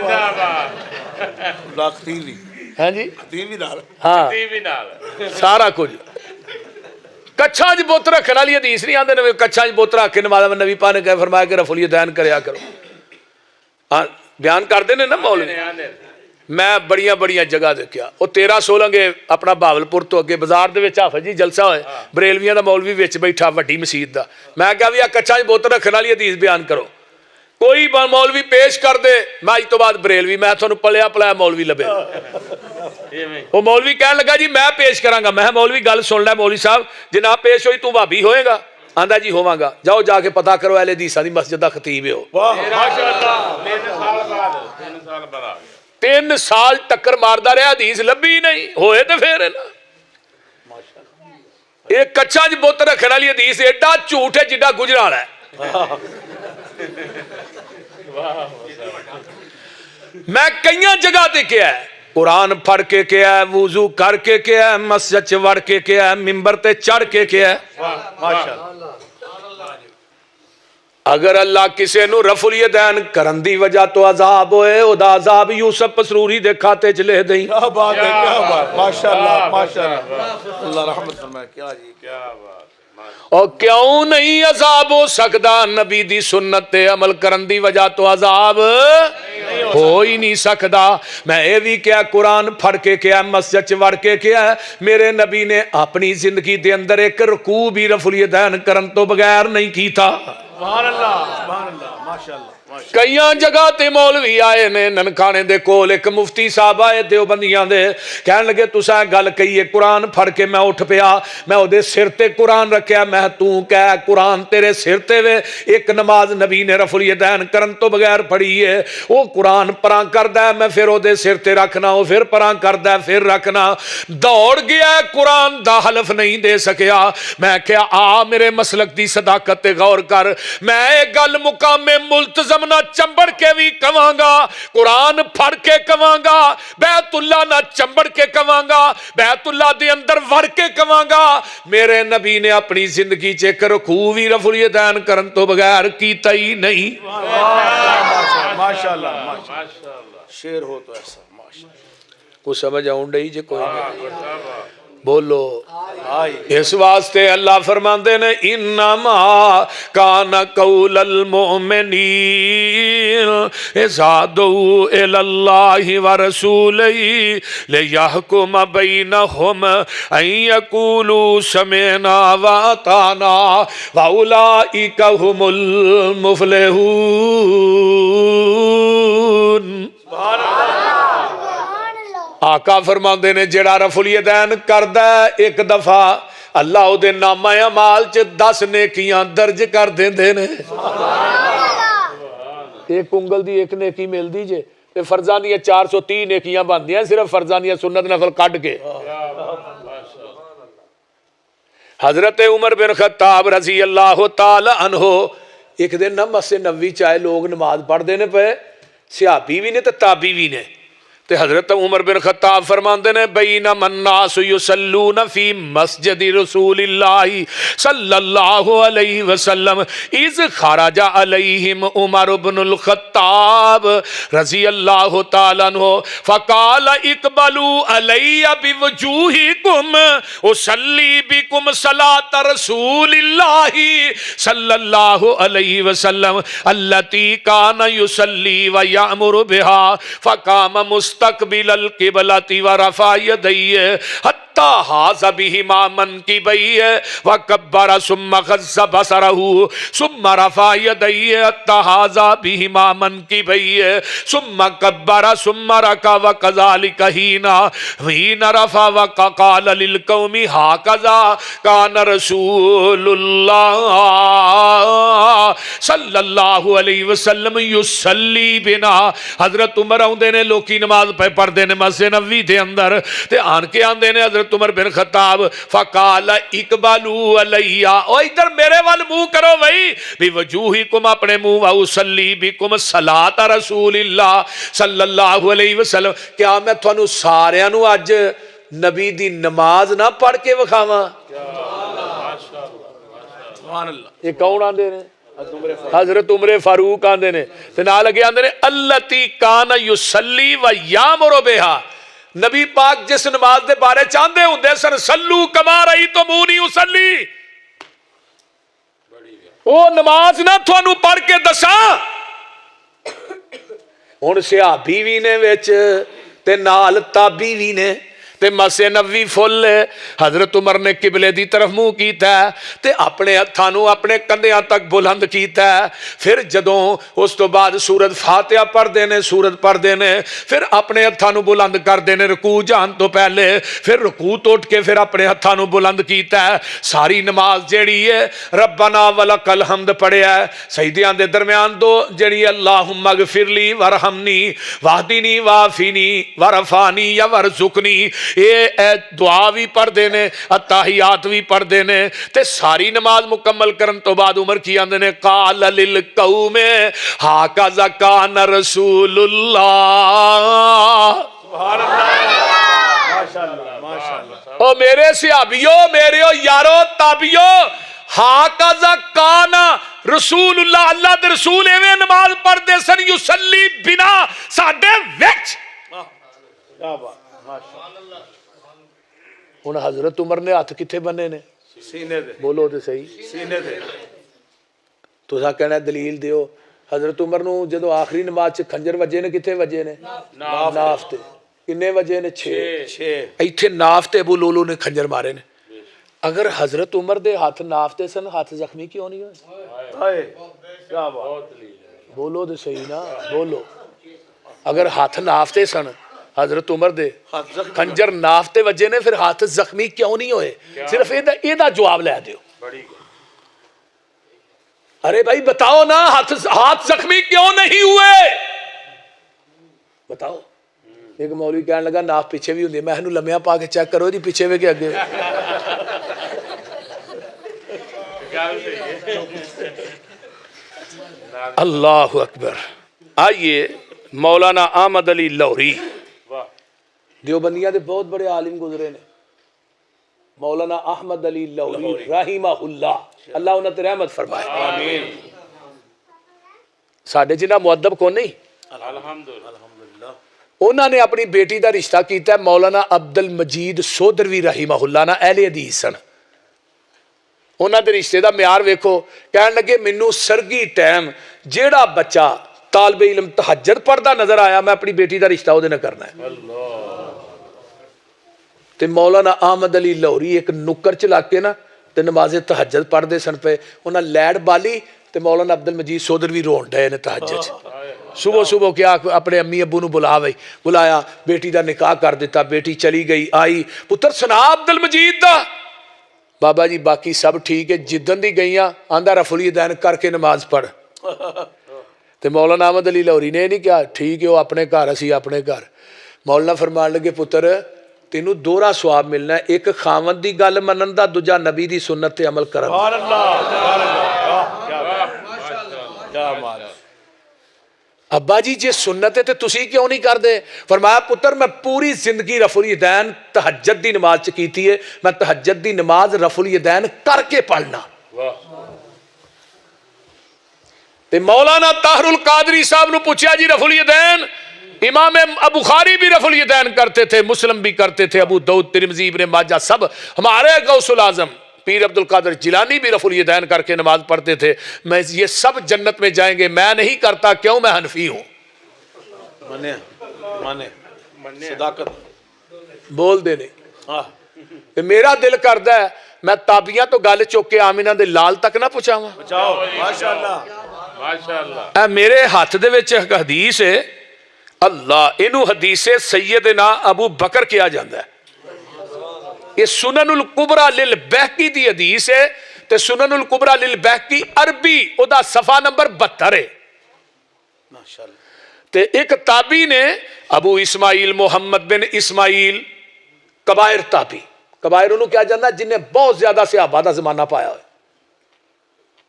لاکھ تیر ہاں جی تیر بھی نال ہاں سارا کچھ کچھا چ بت رکھن والی حدیث نہیں آندے نے کچھا چ بت رکھ کے نماز نبی پاک نے فرمایا کہ رفع الیدین کریا کرو ہاں بیان کردے نے نا مولوی میں بڑیاں جگہ دیکھیا وہ 13 سولنگے اپنا بھاولپور تو اگے بازار دے وچ حافظ جی جلسہ ہوئے بریلویاں دا مولوی وچ بیٹھا وڈی مسجد دا میں کہا بھی کچھا چ بت رکھن والی حدیث بیان کرو کوئی مولوی پیش کر دے میں اج تو بعد بریلوی میں تھانوں پلیا پلایا مولوی لبے وہ مولوی کہنے لگا جی میں پیش کراں گا میں مولوی گل سن لے مولوی صاحب جناب پیش ہوئی تو بھابی ہوئے گا آندا جی ہوواں گا، جاؤ جا کے پتا کرو اہل حدیثاں دی مسجد دا خطیب ہے ہو۔ واہ ماشاءاللہ 3 سال بعد 3 سال بعد آ گیا 3 سال ٹکر ماردا رہا، حدیث لبھی نہیں ہوئے تے پھر ہے نا ایک کچا جی بت رکھنے والی حدیث ایڈا جھوٹ ہے جڈا گجرا والا ہے۔ میں کئی جگہ تے کیا ہے، قرآن پڑھ کے کیا ہے، وضو کر کے کیا ہے، مسجد چ وڑ کے کیا ہے، ممبر تے چڑھ کے کیا ہے۔ ماشاءاللہ اگر اللہ کسے نو رفع الیدین کرن دی وجہ تو عذاب ہوئے، او دا عذاب یوسف پسروری دے کھاتے چ لے دیں۔ کیا بات ہے، کیا بات، ماشاءاللہ ماشاءاللہ، اللہ رحمت فرمائے، کیا جی کیا بات۔ اور کیوں نہیں عذاب ہو سکتا؟ نبی دی سنت تے عمل کرن دی وجہ تو عذاب ہو ہی نہیں سکتا۔ میں یہ بھی کیا قرآن پڑھ کے کیا، مسجد چ وڑ کے کیا، میرے نبی نے اپنی زندگی دے اندر ایک رکوع بھی رفع الیدین کرن تو بغیر نہیں کیتا۔ سبحان اللہ ماشاءاللہ۔ کئی جگہ تے مولوی آئے نے ننکانے دے کول، ایک مفتی صاحب آئے دیوبندیاں دے، کہنے لگے تساں گل کہیے قرآن پڑھ کے میں اٹھ پیا، میں او دے سر تے قرآن رکھیا، میں تو کہہ قرآن تیرے سر تے وے، ایک نماز نبی نے رفع الیدین کرن تو بغیر پڑھی ہے، وہ قرآن پراں کردا ہے، میں پھر او دے سر تے رکھنا، وہ پھر پراں کردا ہے، پھر رکھنا، دوڑ گیا قرآن دا حلف نہیں دے سکیا۔ میں کہا آ میرے مسلک دی صداقت تے غور کر، میں ایک گل مقام ملتزم نہ چمبڑ کے بھی کہاں گا، قرآن پڑھ کے کہاں گا، بیت اللہ نہ چمبڑ کے کہاں گا، بیت اللہ دے اندر وڑ کے کہاں گا۔ میرے نبی نے اپنی زندگی چ ایک رکوع بھی رفع الیدین کرن تو بغیر کیتا ہی نہیں۔ ماشاءاللہ ماشاءاللہ، شیر ہو تو ایسا ماشاءاللہ۔ کو سمجھ آؤں ڈئی جے کوئی نہیں بولو۔ آئی اس واسطے اللہ فرماندے نے انما کان قول المؤمنین اذا دعوا الی اللہ ورسولہ لیحکم بینہم ان یقولوا سمعنا واطعنا واولئک هم المفلحون۔ آقا فرماندے نے جڑا رفع الیدین کردا ہے ایک دفعہ اللہ او دے نامہ اعمال چ 10 نیکیاں درج کر دیندے نے۔ ایک انگل دی ایک نیکی مل دی جے تے فرضانیہ 430 نیکیاں بندیاں صرف فرضانیہ سنت نفل کٹ کے۔ حضرت عمر بن خطاب رضی اللہ تعالی عنہ ایک دن نہ مسجد نبوی چاہے لوگ نماز پڑھ دینے پے، صحابی بھی نے تے تابعی بھی نے، تے حضرت عمر بن خطاب فرماندے نے بینما الناس یصلون فی مسجد رسول اللہ صلی اللہ علیہ وسلم اذ خرج علیہم عمر بن الخطاب رضی اللہ تعالیٰ عنہ فقال اقبلوا علی بوجوہکم اصلی بکم صلاة رسول اللہ صلی اللہ علیہ وسلم التی کان یصلی ویأمر بها فقام مستقبل القبلۃ ورفع یدیہ حتی حاذ بہما منکبیہ وکبر ثم غض بصرہ ثم رفع یدیہ حتی حاذ بہما منکبیہ ثم کبر ثم رکع وکذالک حین رفع وقال للقوم ہکذا کان رسول اللہ صلی اللہ علیہ وسلم یصلی بنا۔ حضرت عمر آؤندے نے لوکی نماز پہ پڑھ دے نے مسجد نبوی دے اندر تے آن کے آندے نے حضرت عمر بن خطاب فقال اقبلوا علیہ، او ادھر میرے وال منہ کرو بھئی بھی وجوہکم اپنے منہ واصلی بکم صلاۃ رسول اللہ صلی اللہ علیہ وسلم۔ کیا میں تھانو ساریاں نو اج نبی دی نماز نہ پڑھ کے وکھاواں؟ سبحان اللہ۔ یہ کون آندے نے؟ حضرت عمر فاروق آندے نے تے نال لگے آندے نے التی کان یصلی و یامر بہا۔ نبی پاک جس نماز دے بارے چاندے ہوندے سن سلو کما رأیتمونی اصلی، وہ نماز نہ تھانو پڑھ کے دساں۔ ہن صحابی وی نے وچ تے نال تابعی وی نے تے مسجد نبوی فل حضرت عمر نے قبلے دی طرف منہ کیتا ہے تے اپنے ہتھاں نوں اپنے کندھیاں تک بلند کیتا ہے. پھر جدوں اس تو بعد سورت فاتحہ پڑھدے نے سورت پڑھدے نے پھر اپنے ہتھاں نوں بلند کردے نے رکوع جان تو پہلے. پھر رکوع تو اٹھ کے پھر اپنے ہتھاں نوں بلند کیتا ہے. ساری نماز جیڑی ہے ربنا ولک الحمد پڑھیا ہے. سجدیاں دے درمیان دو جیڑی اللہم اغفر لی ورحمنی واہدنی وعافنی ورفعنی یا ورزقنی اے دعا بھی پڑھ دینے اتحیات بھی پڑھ دینے. تے ساری نماز مکمل کرن تو بعد عمر کی آندے نے قال للقوم ہاکذا کان رسول اللہ. سبحان اللہ ماشاءاللہ ماشاءاللہ. او میرے صحابیو میرے یارو تابیو ہاکذا کان رسول اللہ اللہ دے رسول ایویں نماز پڑھ دے سن یصلی بنا ساڈے وچ. کیا بات ماشاءاللہ. ہن حضرت عمر نے ہاتھ کتھے بننے نے سینے دے بولو تے صحیح. سینے دے. تساں کہنا دلیل دیو. حضرت عمر نو جدو آخری نماز چ خنجر وجے نے کتھے وجے نے ناف تے. کنے وجے نے 6 ایتھے ناف تے ابو لولو نے خنجر مارے نے. اگر حضرت عمر دے ہاتھ ناف تے سن ہاتھ زخمی کیوں نہیں ہوئے؟ ہائے کیا بات. بولو تے صحیح نا بولو. اگر ہاتھ ناف تے سن حضرت عمر دے خنجر ناف تے وجے نے پھر ہاتھ زخمی کیوں نہیں ہوئے؟ صرف ایدہ جواب لے دیو. ارے بھائی بتاؤ نا ہاتھ زخمی کیوں نہیں ہوئے بتاؤ. ایک مولوی کہنے لگا ناف پیچھے بھی ہوندی. میں انہوں لمحہ پا کے چیک کرو جی پیچھے وے کے اگے. اللہ اکبر. آئیے مولانا احمد علی لوری دیوبندیاں دے بہت بڑے عالم گزرے نے. مولانا احمد علی لوری رحمہ اللہ اللہ انہاں تے رحمت فرمائے. آمین. ساڈے جنہ مؤدب کو نہیں الحمدللہ. انہوں نے اپنی بیٹی دا رشتہ کیتا ہے مولانا عبد المجید سودروی رحمہ اللہ نا اہل حدیث سن. انہوں نے رشتے دا معیار ویکھو. کہن لگے مینوں سرگی ٹائم جیڑا بچہ طالب علم تہجد پڑھدا نظر آیا میں اپنی بیٹی دا رشتہ اودے نال کرنا ہے. تے مولانا احمد علی لوری ایک نکر چلا کے نا تے نماز تہجد پڑھدے سن پے. انہاں لیڈ بالی تے مولانا عبد المجید سودروی رون ڈے نے تہجد. صبح صبح کیا اپنے امی ابو نو بلایا بیٹی دا نکاح کر دیتا. بیٹی چلی گئی آئی پتر سنا عبد المجید دا. بابا جی باقی سب ٹھیک ہے. جدن دی گئیاں آندا رفع الیدین کر کے نماز پڑھ. تے مولانا احمد علی لوری نے نہیں کہا ٹھیک ہے وہ اپنے گھر اسی اپنے گھر. مولانا فرمان لگے پتر تینوں دوہرا ثواب ملنا ہے. ایک خاوند دی گل منن دا دوجا نبی دی سنت تے عمل کرن. سبحان اللہ سبحان اللہ. کیا بات. ابا جی جے سنت ہے تے تسی کیوں نہیں کر دے؟ فرمایا پتر میں پوری زندگی رفع الیدین تہجد دی نماز چ کیتی ہے. میں تہجد دی نماز رفع الیدین کر کے پڑھنا. تے مولانا طاہر القادری صاحب نو پوچھا جی رفع الیدین امام بخاری بھی رفع الیدین کرتے تھے مسلم بھی کرتے تھے ابو داؤد ترمذی ابن ماجہ سب. ہمارے غوث العظم پیر عبد القادر جیلانی بھی رفع الیدین کر کے نماز پڑھتے تھے. میں یہ سب جنت میں جائیں گے میں نہیں کرتا. کیوں؟ میں حنفی ہوں. مانے صداقت بول دے نہیں. ہاں میرا دل کردا ہے میں تابیاں تو گل چوک کے آمینہ دے لال تک نہ پہنچاواں. بچاؤ ماشاءاللہ ماشاءاللہ. اے میرے ہاتھ دے وچ ایک حدیث ہے اللہ اینو حدیث سیدنا ابو بکر کیا جاندہ ہے. یہ سنن الکبرى للبہقی دی حدیث ہے تے سنن الکبرى للبہقی عربی او دا صفحہ نمبر 72 ہے. ماشاءاللہ. تے ایک تابعی نے ابو اسماعیل محمد بن اسماعیل کبائر تابعی. کبائر انہوں کیا جاندہ ہے جن نے بہت زیادہ صحابہ دا زمانہ پایا ہوئے.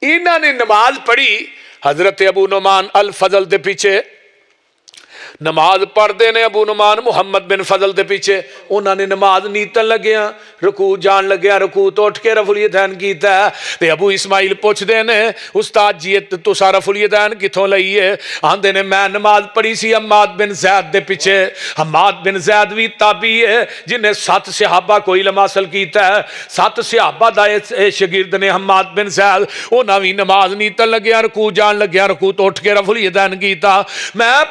انہوں نے نماز پڑھی حضرت ابو نعمان الفضل دے پیچھے نماز پڑھ دے نے. ابو نعمان محمد بن فضل دے پیچھے انہوں نے نماز نیتن لگیاں رکوع جان لگیاں رکوع تو اٹھ کے رفع الیدین کیتا ہے. تے ابو اسماعیل پوچھ دے نے استاد جی تساں رفع الیدین کتھوں لئیے؟ آندے نے میں نماز پڑھی سی حماد بن زید دے پیچھے. حماد بن زید بھی تابعی ہے جن نے 7 صحابہ کو علم حاصل کیتا ہے. 7 صحابہ دا شاگرد نے حماد بن زید. انہاں وی نماز نیتن لگیاں رکوع جان لگیاں رکوع تو اٹھ کے رفع الیدین کیتا. میں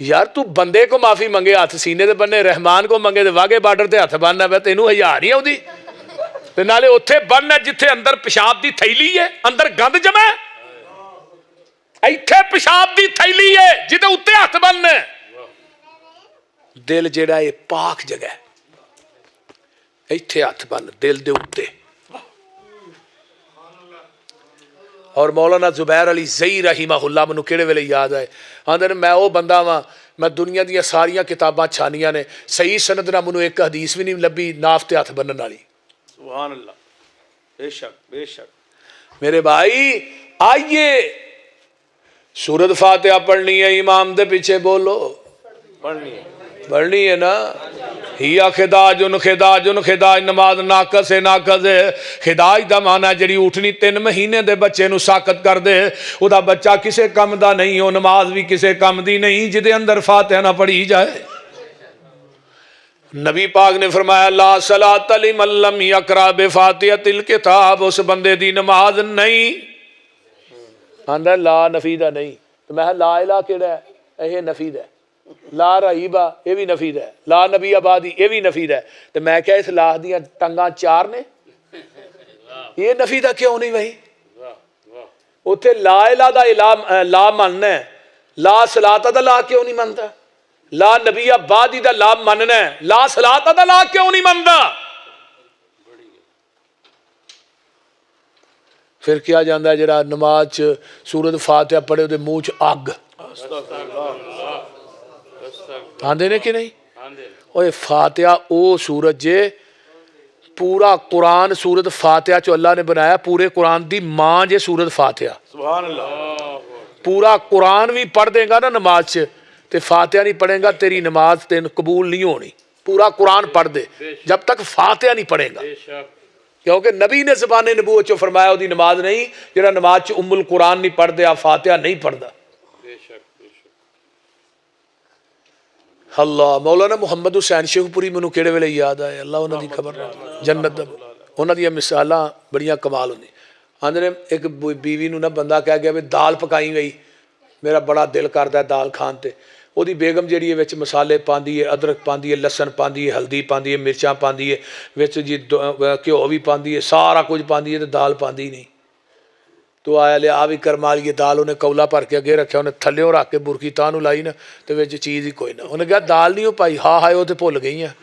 یار تو بندے کو معافی منگے ہاتھ سینے دے بننے، رحمان کو منگے تے واگے بارڈر تے ہاتھ بننا پیا، تینوں ہزار نہیں آؤندی تے نالے اوتھے بننا جتھے اندر پیشاب دی تھیلی ہے، اندر گند جمع ہے، ایتھے پیشاب دی تھیلی ہے جتے اوتے ہاتھ بننا ہے۔ دل جیڑا ہے پاک جگہ ہے، ایتھے ہاتھ بن دل دے اوتے۔ اور مولانا زبیر علی زئی رحمہ اللہ منو کیڑے ویلے یاد آئے، آندے میں او بندہ ہاں میں دنیا دیا ساریاں کتاباں چھانیاں نے، صحیح سند نہ منو ایک حدیث بھی نہیں لبھی ناف تے ہاتھ بنن والی۔ سبحان اللہ، بے شک بے شک۔ میرے بھائی آئیے سورۃ فاتحہ پڑھنی ہے، امام دے پیچھے بولو، پڑھنی ہے نا۔ ہیا خداجن خداجن خداج نماز ناقص ہے ناقص ہے۔ خداج دا معنی جڑی اٹھنی 3 مہینے دے بچے نو ساقط کر دے، او دا بچہ کسے کم دا نہیں، او نماز بھی کسے کم دی نہیں جدے اندر فاتحہ نہ پڑھی جائے۔ نبی پاک نے فرمایا لا صلاۃ لمن لم یقرأ بفاتحۃ الکتاب، اس بندے دی نماز نہیں۔ آندا لا نفی دا نہیں، تو میں لا الہ کیڑا ہے؟ یہ نفی دا ہے۔ لا رہیبا یہ بھی نفید ہے، لا نبی آبادی یہ بھی نفید ہے، تو میں کیا اس لا دیاں ٹنگاں 4 نے؟ یہ نفیدہ کیوں نہیں بھائی؟ اتھے لا الہ دا لا مننا ہے، لا صلاۃ دا لا کیوں نہیں منتا؟ لا نبی آبادی دا لا مننا ہے، لا صلاۃ دا لا کیوں نہیں منتا؟ پھر کیا جاندہ ہے جڑا نماز سورۃ فاتحہ پڑھے دے منہ چ اگ آندے نے کہ نہیں؟ اوہ فاتحہ او سورت جے پورا قرآن سورت فاتحہ چو اللہ نے بنایا، پورے قرآن دی ماں جے سورت فاتحہ۔ سبحان اللہ۔ پورا قرآن بھی پڑھ دیں گا نا نماز چ تے فاتحہ نہیں پڑھیں گا تیری نماز تین قبول نہیں ہونی۔ پورا قرآن پڑھ دے جب تک فاتحہ نہیں پڑھیں گا، کیونکہ نبی نے زبان نبوت چو فرمایا وہ دی نماز نہیں جڑا نماز چ ام القرآن نہیں پڑھ دے آپ فاتحہ نہیں پڑھ دا۔ اللہ مولانا محمد حسین شیخ پوری منو کیڑے ویلے یاد آئے، اللہ انہاں دی خبر جنت دا، انہاں دی مثالاں بڑیاں کمال ہوندی۔ آندے نے ایک بیوی نو نہ بندہ کہہ گیا دال پکائی گئی، میرا بڑا دل کردا ہے دال کھان تے، او دی بیگم جیڑی ہے وچ مسالے پاندی ہے، ادرک پاندی ہے، لسن پاندی ہے، ہلدی پاندی ہے، مرچاں پاندی ہے، وچ جی گھیو بھی پاندی ہے، سارا کچھ پاندی ہے تے دال پاندی نہیں۔ تو آیا لیا بھی کرمال یہ دال انہیں کولا پر کے اگے رکھا، انہیں تھلیوں رکھ کے برکی تانوں لائی نا تو وچ چیز ہی کوئی نہ، انہیں کہا دال نہیں ہو پائی، ہاں ہائے وہ تو بھول گئی ہیں۔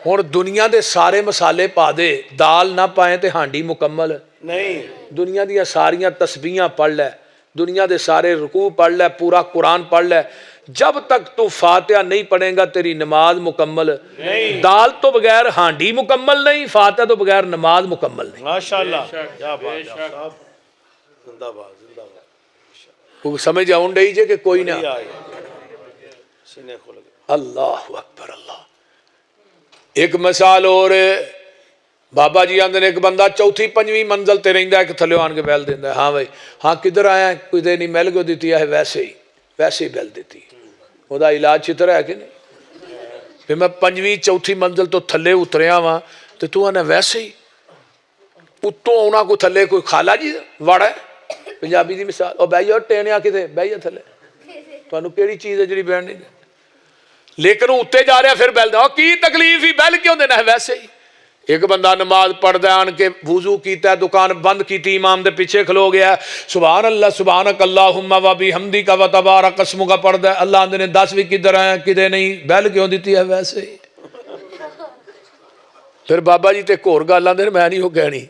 ہن دنیا دے سارے مسالے پا دے دال نہ پائیں تے ہانڈی مکمل نہیں۔ دنیا دیا ساریاں تسبیحاں پڑھ لے، دنیا دے سارے رکوع پڑھ لے، پورا قرآن پڑھ لے، جب تک تو فاتحہ نہیں پڑھیں گا تیری نماز مکمل نہیں۔ دال تو بغیر ہانڈی مکمل نہیں، فاتحہ تو بغیر نماز مکمل نہیں۔ ماشاءاللہ کیا بات ہے صاحب، زندہ باد زندہ باد۔ وہ سمجھ آؤں ڈئی جے کہ کوئی نہ، سینے کھول گئے۔ اللہ اکبر اللہ۔ ایک مثال اور بابا جی آندے نے ایک بندہ چوتھی پنجویں منزل تے رہندا ہے کہ تھلے آن کے بیل دیندا ہے، ہاں بھائی ہاں کدھر آیا ہے، کوئی دے نہیں میل کو دیتی ہے، ویسے ہی بیل دیتی ہے، وہ دا علاج چتر ہے کہ نہیں؟ پھر میں پنجویں چوتھی منزل تو تھلے اتریا ہاں تو آنا ویسے ہی اتوں آنا کوئی تھلے کوئی کھالا جی وڑا ہے پنجابی دی مثال، اور بھائی اور ٹینیا کتے بھائی تھلے تو انہوں کیڑی چیز ہے جڑی بہن نہیں دے، لیکن وہ اتے جا رہا پھر بیل دے، کی تکلیف ہی بیل کیوں دینا ہے؟ ویسے ہی ایک بندہ نماز پڑھ دے آن کے وضو کیتا ہے، دکان بند کیتی، امام دے پیچھے کھلو گیا، سبحان اللہ سبحانک اللہم و بحمدک و تبارک اسمک پڑھ دے، اللہ اندر نے 10 بھی کدھر آیا کدھر نہیں، بیل کیوں دیتی ہے؟ ویسے ہی۔ پھر بابا جی تے کور گل آندے میں نہیں ہو کہنی،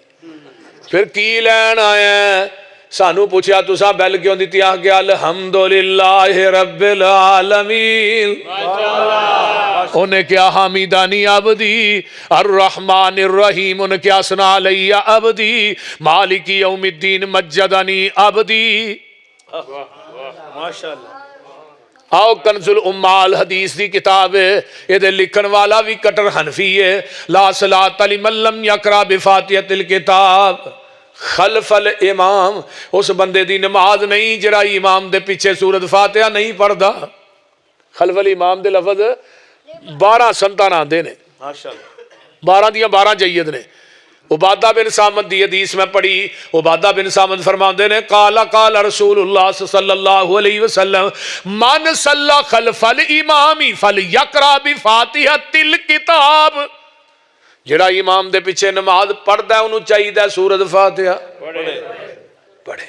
پھر کی لین آیا سانو پوچھیا تساں بیل کیوں دیتی ہے؟ کہ الحمدللہ رب العالمین، انہیں کیا حمیدانی عبدی الرحمن الرحیم، انہیں کیا سنا علی عبدی مالک یوم الدین مجدنی عبدی۔ ماشاءاللہ۔ آؤ کنز الامال حدیث دی کتاب ہے، یہ دے لکھن والا بھی کٹر حنفی ہے، لا صلاۃ لمن لم یقرأ بفاتحۃ الکتاب خلف الامام، اس بندے دی نماز نہیں جڑا امام دے پیچھے سورۃ فاتحہ نہیں پڑھدا۔ خلف الامام دے لفظ 12 سنتان آندے نے، 12 دیاں 12 جید نے، عبادہ بن سامد دی حدیث میں پڑھی. عبادہ بن سامد فرماندے نے قال قال رسول اللہ صلی اللہ علیہ وسلم من صلی خلف الامام فلیقرأ بفاتحۃ الکتاب. جڑا امام دے پیچھے نماز پڑھدا ہے انہوں چاہیے سورۃ فاتحہ پڑھے.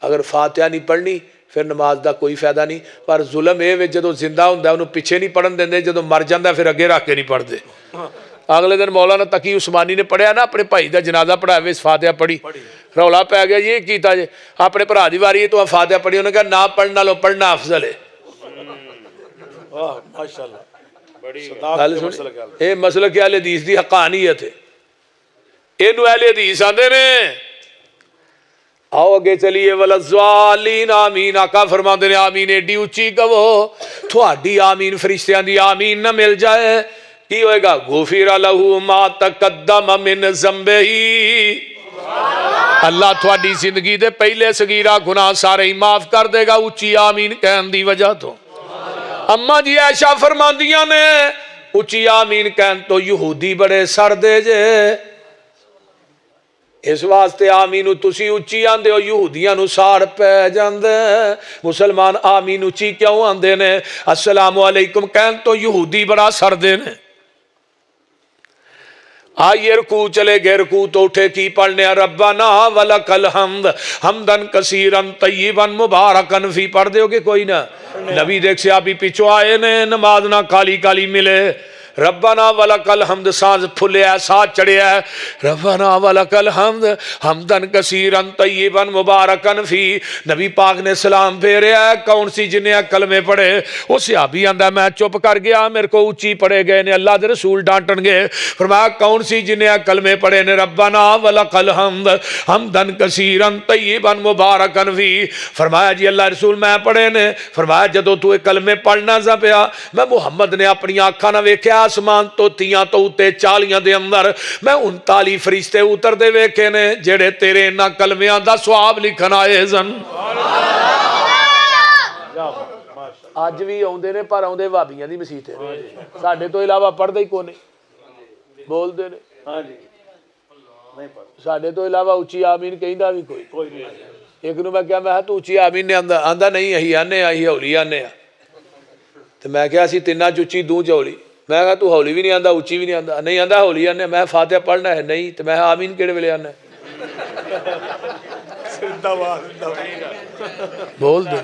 اگر فاتحہ نہیں پڑھنی پھر نماز دا کوئی فائدہ نہیں. پر ظلم اے جدو زندہ ہوندا انہوں پیچھے نہیں پڑھن دیندے, جدو مر جاندا پھر اگے رکھ کے نہیں پڑھدے. اگلے دن مولانا تقی عثمانی نے پڑھیا نا اپنے بھائی دا جنازہ پڑھاوے فاتحہ پڑھی, رولا پی گیا یہ کیتا جے اپنے بھرا دی واری تو فاتحہ پڑھی, انہوں نے کہا نہ پڑھنا لو پڑھنا افضل ہے. ماشاءاللہ اے مسلک اہل حدیث دی حقانیت ہے. اینو اہل حدیث آندے نے. آؤ اگے چلیے ولضالین آمین. آقا فرماندے نے آمین ایڈی اچھی کہو تھوڑی آمین فرشتیاں دی آمین نہ مل جائے کی ہوئے گا؟ غفر لہ ما تقدم من ذنبہ, اللہ تھوڑی زندگی دے پہلے صغیرہ گناہ سارے ہی معاف کر دے گا اچھی آمین کہن دی وجہ تو. اما جی عائشہ فرماندیاں نے اچھی آمین کہن تو یہودی بڑے سر دے جے, اس واسطے آمین تسی اچھی آندے ہو یہودیاں نو ساڑ پہ جاندے. مسلمان آمین اچھی کیوں آندے نے؟ السلام علیکم کہن تو یہودی بڑا سر دے نے. آئیے رکوع چلے گئے, رکوع تو اٹھے کی پڑھنے ربنا ولک الحمد حمدن کثیرن طیبن مبارکن فی. پڑھ دے ہو کہ کوئی نہ؟ نبی دیکھ سے آبی پیچھو آئے نے نماز نہ کالی کالی ملے. ربنا ولک الحمد سانز پھلے ہے ساتھ چڑھے ہے ربنا ولک الحمد حمدن کثیرن طیبن مبارکن فی. نبی پاک نے سلام پھیرے ہے. کون سی جنہیں کلمے پڑھے؟ وہ صحابی آندہ میں چپ کر گیا میرے کو اچھی پڑھے گئے نے, اللہ دے رسول ڈانٹن گے. فرمایا کون سی جنہیں کلمے پڑھے نے؟ ربنا ولک الحمد حمدن کثیرن طیبن مبارکن فی. فرمایا جی اللہ رسول میں پڑھے نے. فرمایا جدو تو کلمے پڑھنا سا پیا میں محمد نے اپنی آنکھاں نہ ویکھیا آسمان تو تیاں تو اتے چالیاں دے اندر میں 39 فرشتے اتر دے ویکھے نے جڑے تیرے نہ کلمیاں دا ثواب لکھن آئے زن. آج بھی آندے نے پر آندے وابیاں دی مسیت ہے, ساڈے تو علاوہ پڑھ دے ہی کونے بول دے نے, ساڈے تو علاوہ اچھی آمین کہندا بھی کوئی نہیں. ایک نو میں کہا میں تو اچھی آمین نے آندا نہیں اہی آنے اہی ہولی آنے آ. تو میں کہا اسی تیناں چچی دوں چولی. میں کہا تو ہولی بھی نہیں آندا اچھی بھی نہیں آندا. نہیں آندا ہولی آنے. میں فاتحہ پڑھنا ہے. نہیں تو میں آمین کیڑے ویلے آنا ہے؟ بول دے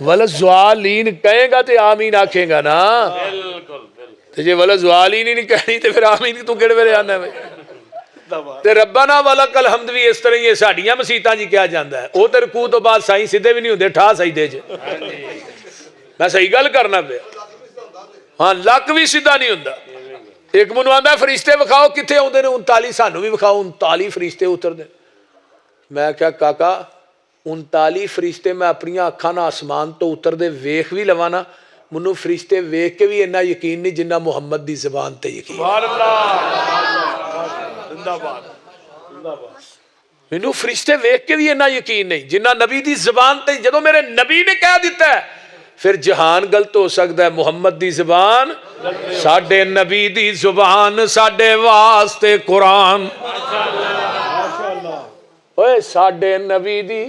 ولضالین کہے گا تے آمین آکھے گا نا. تے جے ولضالین ہی نہیں کہنی تے پھر آمین تو کیڑے ویلے آنا ہے؟ تے ربنا ولک الحمد بھی اس طرح ہی ساڈیاں مسیتاں جی کیا جاندا ہے. او تے رکوع تو بعد سائیں سیدھے بھی نہیں ہوندے ٹھا سجدے چ. میں صحیح گل کرنا پیا. ہاں لک بھی سیدھا نہیں ہوندا. ایک منو آندا فرشتے وکھاؤ کتنے آندے نے 39 سانو بھی وکھاؤ 39 فرشتے اتر دے. میں کہا کاکا 39 فرشتے میں اپنی اکھاں نال آسمان تو اتر دے ویکھ بھی لواں نا منو فرشتے ویکھ کے بھی اتنا یقین نہیں جنہ محمد دی زبان تے یقین. سبحان اللہ زندہ باد. مینوں فرشتے ویکھ کے بھی اتنا یقین نہیں جنہ نبی دی زبان تے. جدوں میرے نبی نے کہہ دیتا ہے پھر جہان غلط ہو سکتا ہے. محمد دی زبان ساڈے نبی دی زبان ساڈے واسطے قرآن. اوے ساڈے نبی دی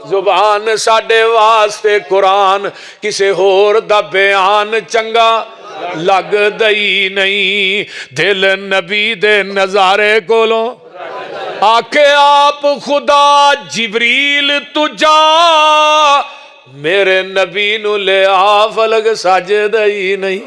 زبان ساڈے واسطے قرآن. کسے ہور دا بیان چنگا لگ دئی نہیں. دل نبی دے نظارے کولوں آکے آپ خدا جبریل تجا میرے نبی نو لے آ فلک سجدہ ہی نہیں.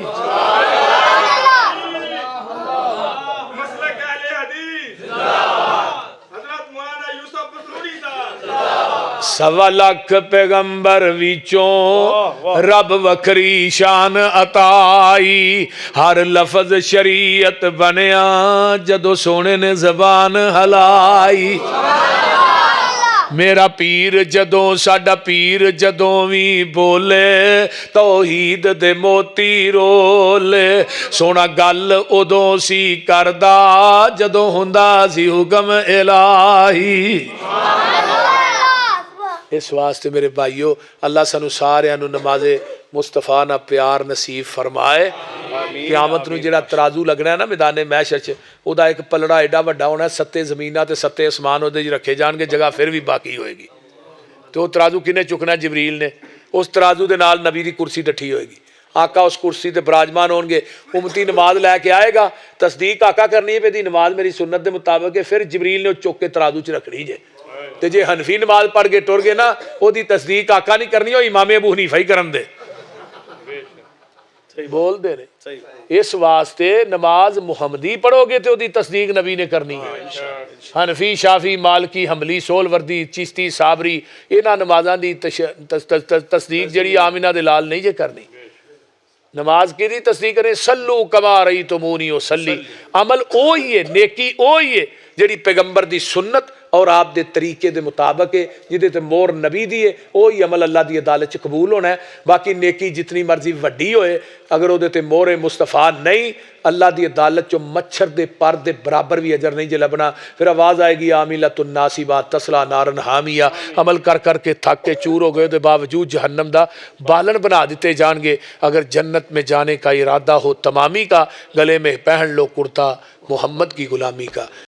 سوا لاکھ پیغمبر وچوں رب وکری شان عطائی. ہر لفظ شریعت بنیا جدو سونے نے زبان ہلائی. میرا پیر جدوں ساڈا پیر جدوں وی بولے توحید دے موتی رولے. سونا گل ادوں سی کردا جدوں ہوندا سی حکم الہی. اس واسطے میرے بھائیو اللہ سانو سارے نو نماز مصطفیٰ نہ پیار نصیب فرمائے قیامت نو جڑا ترازو لگنا ہے نا میدان محشر چ او دا ایک پلڑا ایڈا وڈا ہونا ہے 7 زمیناں تے 7 اسمان اودے رکھے جان گے جگہ پھر بھی باقی ہوئے گی تو ترازو کنے چکنا جبریل نے اس ترازو دے نال نبی دی کرسی ڈٹھی ہوئے گی آقا اس کرسی تے براجمان ہون گے امتی نماز لے کے آئے گا تصدیق آقا کرنی ہے پہ دی نماز میری سنت دے مطابق ہے پھر جبریل نے چک کے ترازو چ رکھنی جے تے جے حنفی نماز پڑھ کے ٹر گے نا او دی تصدیق آقا نہیں کرنی ہو امام ابو حنیفہ ہی کرن دے بول دے رہے اس واسطے نماز محمدی پڑھو گے تو او دی تصدیق نبی نے کرنی ہے حنفی شافی مالکی حنبلی سولوردی چشتی صابری انہاں نمازاں دی تصدیق جڑی آمینہ دے لال نہیں جے کرنی نماز کی دی تصدیق کریں سلو کما رأیتمونی وصلی عمل اوہی ہے نیکی اوہی ہے جڑی پیغمبر دی سنت اور آپ دے طریقے دے مطابق ہے جدے تے مور نبی دی ہے وہی عمل اللہ دی عدالت چ قبول ہونا ہے باقی نیکی جتنی مرضی وڈی ہوئے اگر وہ تے مور مصطفیٰ نہیں اللہ دی عدالت چ مچھر دے پر دے برابر بھی اجر نہیں جے لبنا پھر آواز آئے گی عاملۃ الناصبۃ تصلیٰ نارا حامیہ عمل کر کر کے تھک کے چور ہو گئے دے باوجود جہنم دا بالن بنا دیتے جان گے اگر جنت میں جانے کا ارادہ ہو تمامی کا گلے میں پہن لو کرتا محمد کی غلامی کا